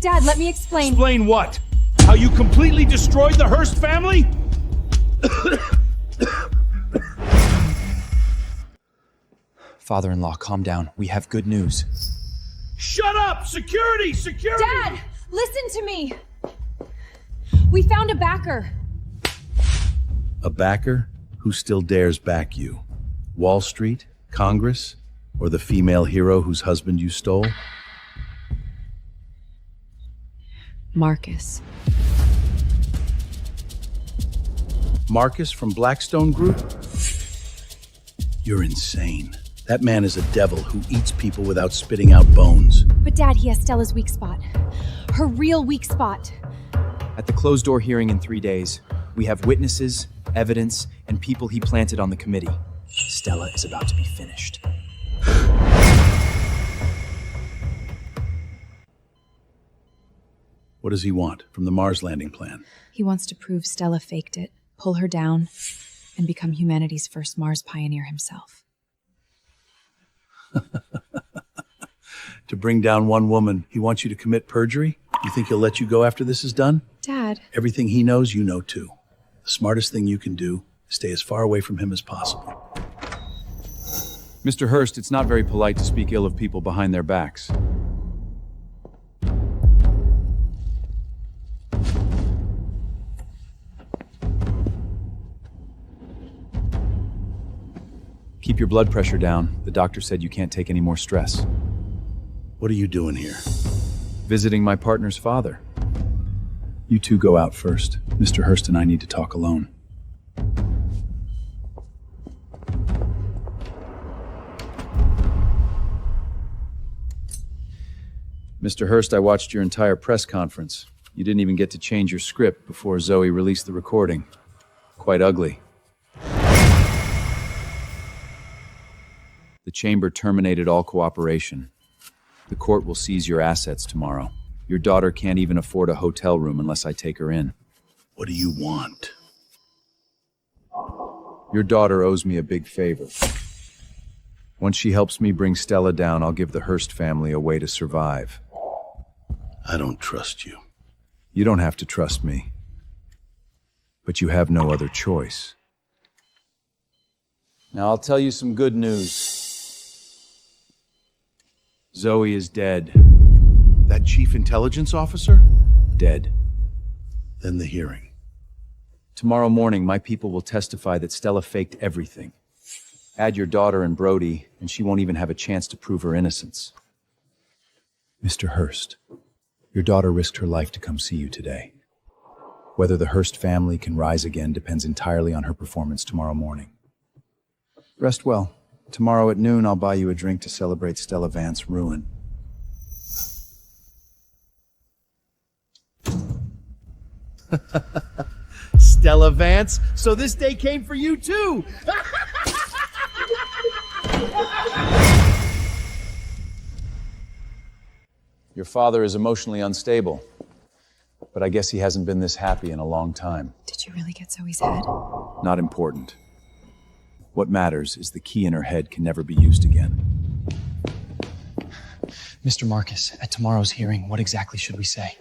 Dad, let me explain. Explain what? How you completely destroyed the Hearst family? Father-in-law, calm down. We have good news. Shut up! Security! Security! Dad, listen to me. We found a backer. A backer? Who still dares back you? Wall Street? Congress? Or the female hero whose husband you stole? Marcus. Marcus from Blackstone Group? You're insane. That man is a devil who eats people without spitting out bones. But Dad, he has Stella's weak spot. Her real weak spot. At the closed-door hearing in 3 days, we have witnesses, evidence, and people he planted on the committee. Stella is about to be finished. What does he want from the Mars landing plan? He wants to prove Stella faked it, pull her down, and become humanity's first Mars pioneer himself. To bring down one woman, he wants you to commit perjury? You think he'll let you go after this is done? Dad. Everything he knows, you know too. The smartest thing you can do is stay as far away from him as possible. Mr. Hearst, it's not very polite to speak ill of people behind their backs. Keep your blood pressure down. The doctor said you can't take any more stress. What are you doing here? Visiting my partner's father. You two go out first. Mr. Hearst and I need to talk alone. Mr. Hearst, I watched your entire press conference. You didn't even get to change your script before Zoe released the recording. Quite ugly. The chamber terminated all cooperation. The court will seize your assets tomorrow. Your daughter can't even afford a hotel room unless I take her in. What do you want? Your daughter owes me a big favor. Once she helps me bring Stella down, I'll give the Hearst family a way to survive. I don't trust you. You don't have to trust me. But you have no other choice. Now I'll tell you some good news. Zoe is dead. That chief intelligence officer? Dead. Then the hearing. Tomorrow morning, my people will testify that Stella faked everything. Add your daughter and Brody, and she won't even have a chance to prove her innocence. Mr. Hearst, your daughter risked her life to come see you today. Whether the Hearst family can rise again depends entirely on her performance tomorrow morning. Rest well. Tomorrow at noon, I'll buy you a drink to celebrate Stella Vance's ruin. Stella Vance, so this day came for you too! Your father is emotionally unstable, but I guess he hasn't been this happy in a long time. Did you really get Zoe's head? Not important. What matters is the key in her head can never be used again. Mr. Marcus, at tomorrow's hearing, what exactly should we say?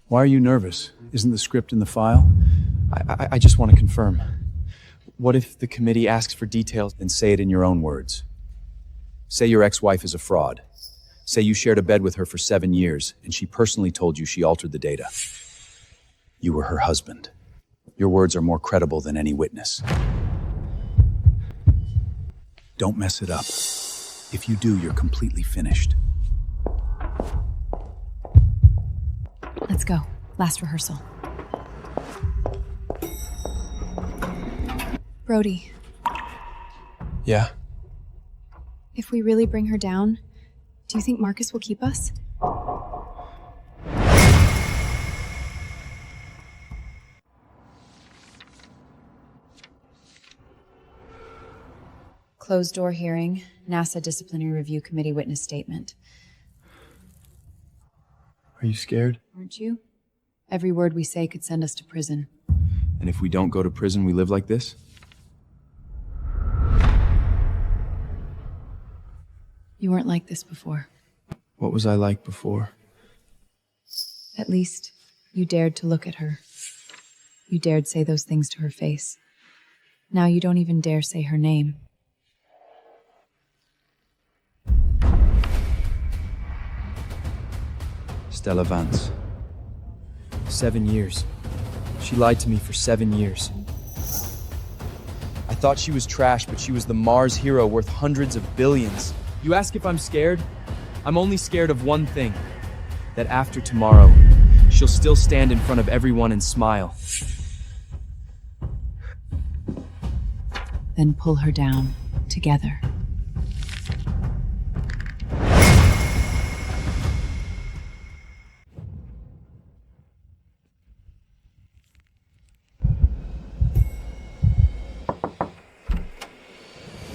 Why are you nervous? Isn't the script in the file? I just want to confirm. What if the committee asks for details? Then say it in your own words. Say your ex-wife is a fraud. Say you shared a bed with her for 7 years, and she personally told you she altered the data. You were her husband. Your words are more credible than any witness. Don't mess it up. If you do, you're completely finished. Let's go. Last rehearsal. Brody, Yeah? if we really bring her down, do you think Marcus will keep us? Closed door hearing, NASA Disciplinary Review Committee witness statement. Are you scared? Aren't you? Every word we say could send us to prison. And if we don't go to prison, we live like this? You weren't like this before. What was I like before? At least, you dared to look at her. You dared say those things to her face. Now you don't even dare say her name. Stella Vance. 7 years. She lied to me for 7 years. I thought she was trash, but she was the Mars hero worth hundreds of billions. You ask if I'm scared? I'm only scared of one thing. That after tomorrow, she'll still stand in front of everyone and smile. Then pull her down, together.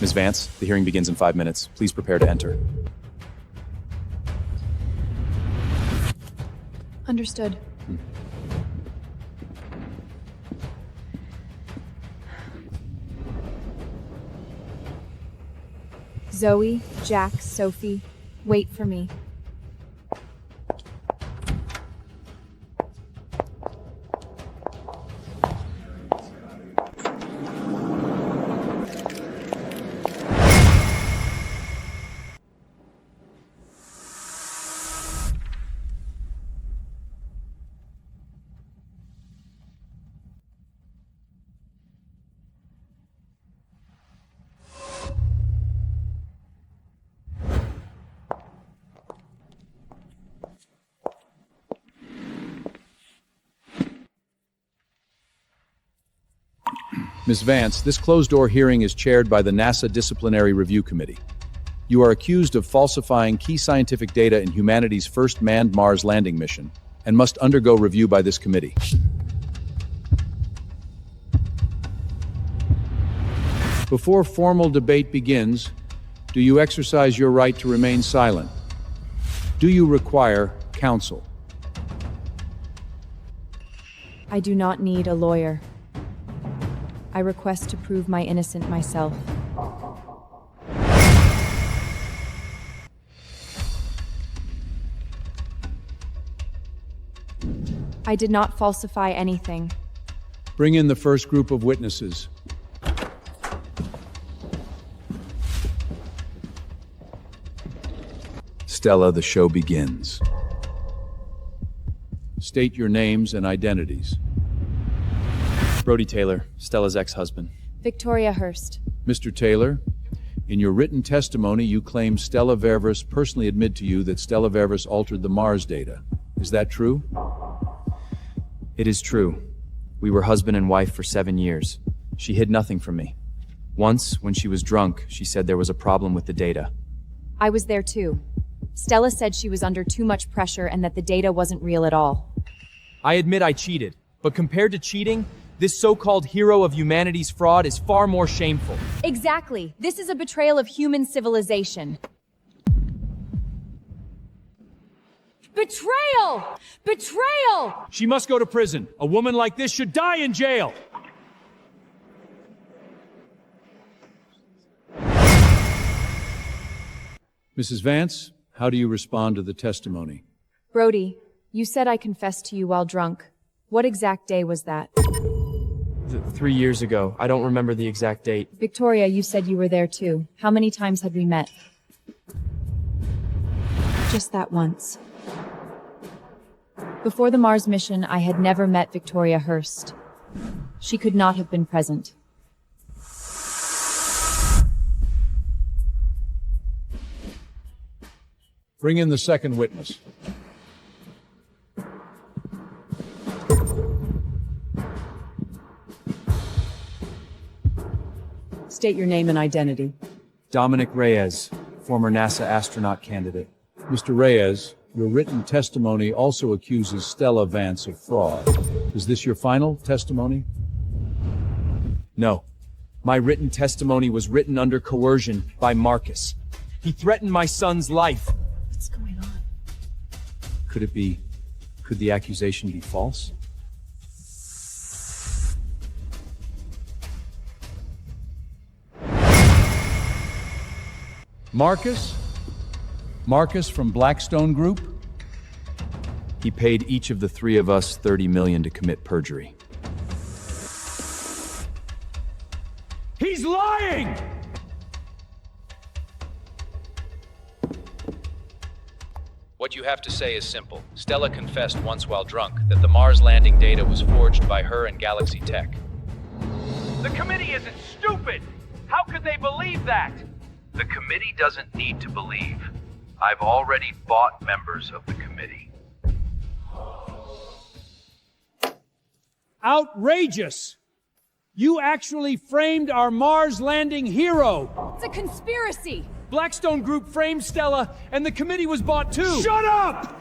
Ms. Vance, the hearing begins in 5 minutes. Please prepare to enter. Understood. Zoe, Jack, Sophie, wait for me. Ms. Vance, this closed-door hearing is chaired by the NASA Disciplinary Review Committee. You are accused of falsifying key scientific data in humanity's first manned Mars landing mission and must undergo review by this committee. Before formal debate begins, do you exercise your right to remain silent? Do you require counsel? I do not need a lawyer. I request to prove my innocence myself. I did not falsify anything. Bring in the first group of witnesses. Stella, the show begins. State your names and identities. Brody Taylor, Stella's ex-husband. Victoria Hurst. Mr. Taylor, in your written testimony, you claim Stella Ververs personally admitted to you that Stella Ververs altered the Mars data. Is that true? It is true. We were husband and wife for 7 years. She hid nothing from me. Once, when she was drunk, she said there was a problem with the data. I was there too. Stella said she was under too much pressure and that the data wasn't real at all. I admit I cheated, but compared to cheating, this so-called hero of humanity's fraud is far more shameful. Exactly. This is a betrayal of human civilization. Betrayal! Betrayal! She must go to prison. A woman like this should die in jail. Mrs. Vance, how do you respond to the testimony? Brody, you said I confessed to you while drunk. What exact day was that? 3 years ago. I don't remember the exact date. Victoria, you said you were there too. How many times had we met? Just that once. Before the Mars mission, I had never met Victoria Hurst. She could not have been present. Bring in the second witness. State your name and identity. Dominic Reyes, former NASA astronaut candidate. Mr. Reyes, your written testimony also accuses Stella Vance of fraud. Is this your final testimony? No. My written testimony was written under coercion by Marcus. He threatened my son's life. What's going on? Could the accusation be false? Marcus? Marcus from Blackstone Group? He paid each of the three of us $30 million to commit perjury. He's lying! What you have to say is simple. Stella confessed once while drunk that the Mars landing data was forged by her and Galaxy Tech. The committee isn't stupid! How could they believe that? The committee doesn't need to believe. I've already bought members of the committee. Outrageous! You actually framed our Mars landing hero! It's a conspiracy! Blackstone Group framed Stella, and the committee was bought too! Shut up!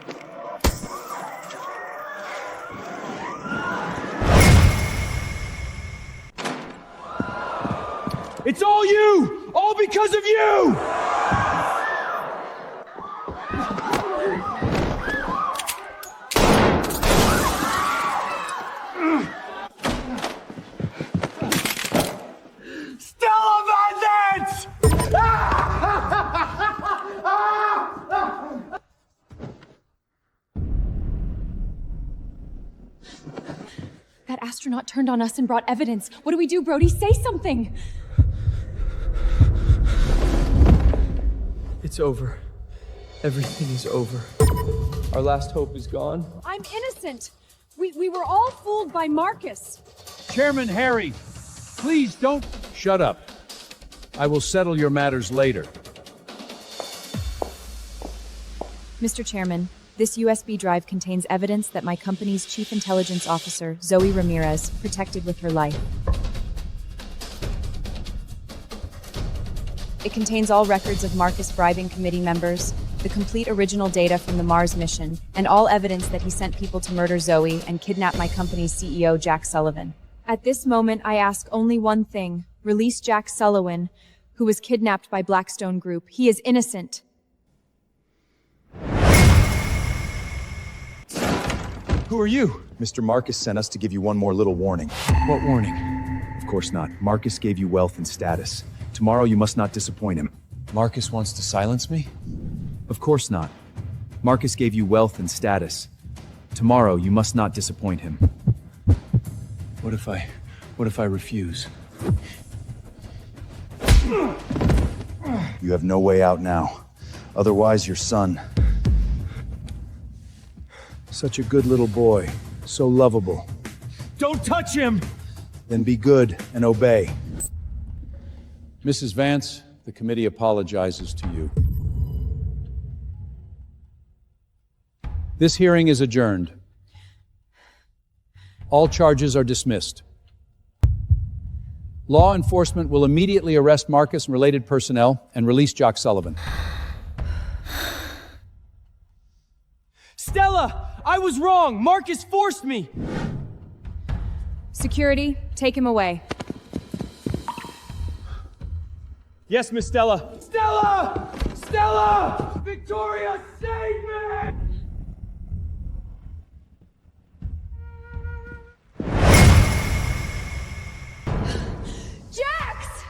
It's all you! All because of you! Stella Van Nance! That astronaut turned on us and brought evidence. What do we do, Brody? Say something! It's over. Everything is over. Our last hope is gone. I'm innocent! We were all fooled by Marcus! Chairman Harry, please don't... Shut up. I will settle your matters later. Mr. Chairman, this USB drive contains evidence that my company's chief intelligence officer, Zoe Ramirez, protected with her life. It contains all records of Marcus bribing committee members, the complete original data from the Mars mission, and all evidence that he sent people to murder Zoe and kidnap my company's CEO, Jack Sullivan. At this moment, I ask only one thing. Release Jack Sullivan, who was kidnapped by Blackstone Group. He is innocent. Who are you? Mr. Marcus sent us to give you one more little warning. What warning? Of course not. Marcus gave you wealth and status. Tomorrow you must not disappoint him. Marcus wants to silence me? Of course not. Marcus gave you wealth and status. Tomorrow you must not disappoint him. What if I refuse? You have no way out now. Otherwise, your son... Such a good little boy. So lovable. Don't touch him! Then be good and obey. Mrs. Vance, the committee apologizes to you. This hearing is adjourned. All charges are dismissed. Law enforcement will immediately arrest Marcus and related personnel and release Jack Sullivan. Stella! I was wrong! Marcus forced me! Security, take him away. Yes, Miss Stella. Stella! Stella! Victoria, save me! Jax!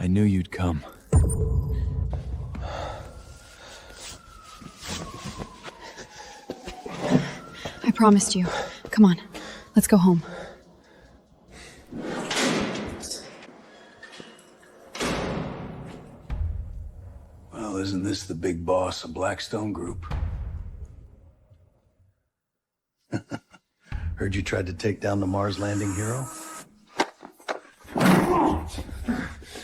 I knew you'd come. I promised you. Come on, let's go home. Well, isn't this the big boss of Blackstone Group? Heard you tried to take down the Mars landing hero?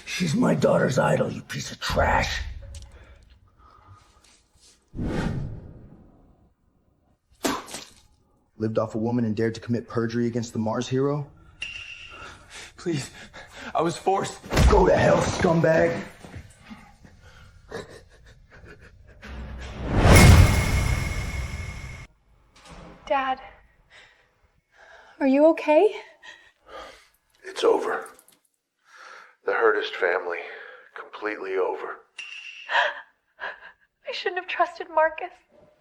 She's my daughter's idol, you piece of trash. Lived off a woman and dared to commit perjury against the Mars hero? Please, I was forced. Go to hell, scumbag. Dad, are you okay? It's over. The Hurtist family, completely over. I shouldn't have trusted Marcus.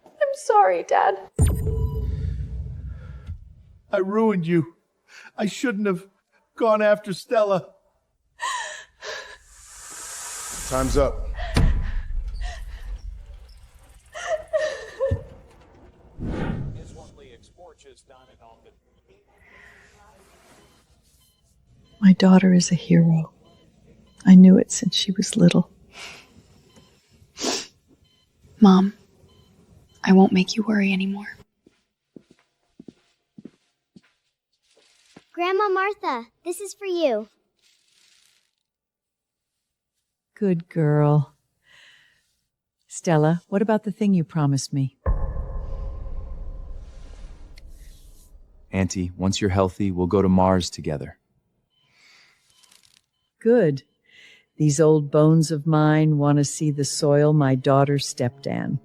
I'm sorry, Dad. I ruined you. I shouldn't have gone after Stella. Time's up. My daughter is a hero. I knew it since she was little. Mom, I won't make you worry anymore. Grandma Martha, this is for you. Good girl. Stella, what about the thing you promised me? Auntie, once you're healthy, we'll go to Mars together. Good. These old bones of mine want to see the soil my daughter stepped in.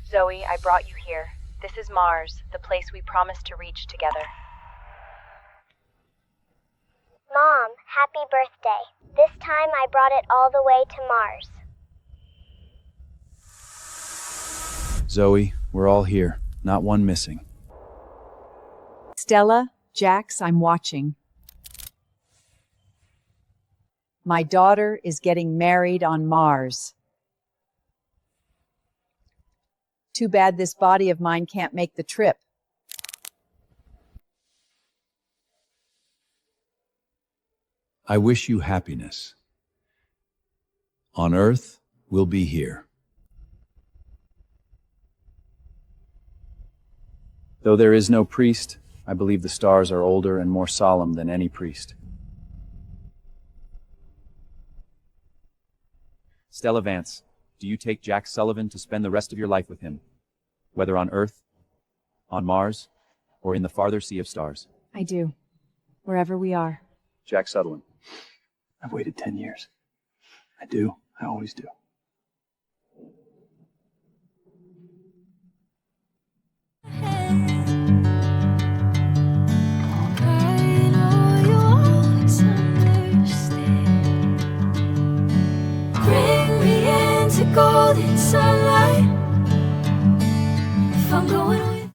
Zoe, I brought you here. This is Mars, the place we promised to reach together. Mom, happy birthday. This time I brought it all the way to Mars. Zoe, we're all here. Not one missing. Stella, Jax, I'm watching. My daughter is getting married on Mars. Too bad this body of mine can't make the trip. I wish you happiness. On Earth, we'll be here. Though there is no priest, I believe the stars are older and more solemn than any priest. Stella Vance, do you take Jack Sullivan to spend the rest of your life with him? Whether on Earth, on Mars, or in the farther sea of stars? I do. Wherever we are. Jack Sutherland. I've waited 10 years. I do. I always do. Bring me into golden sunlight. If I'm going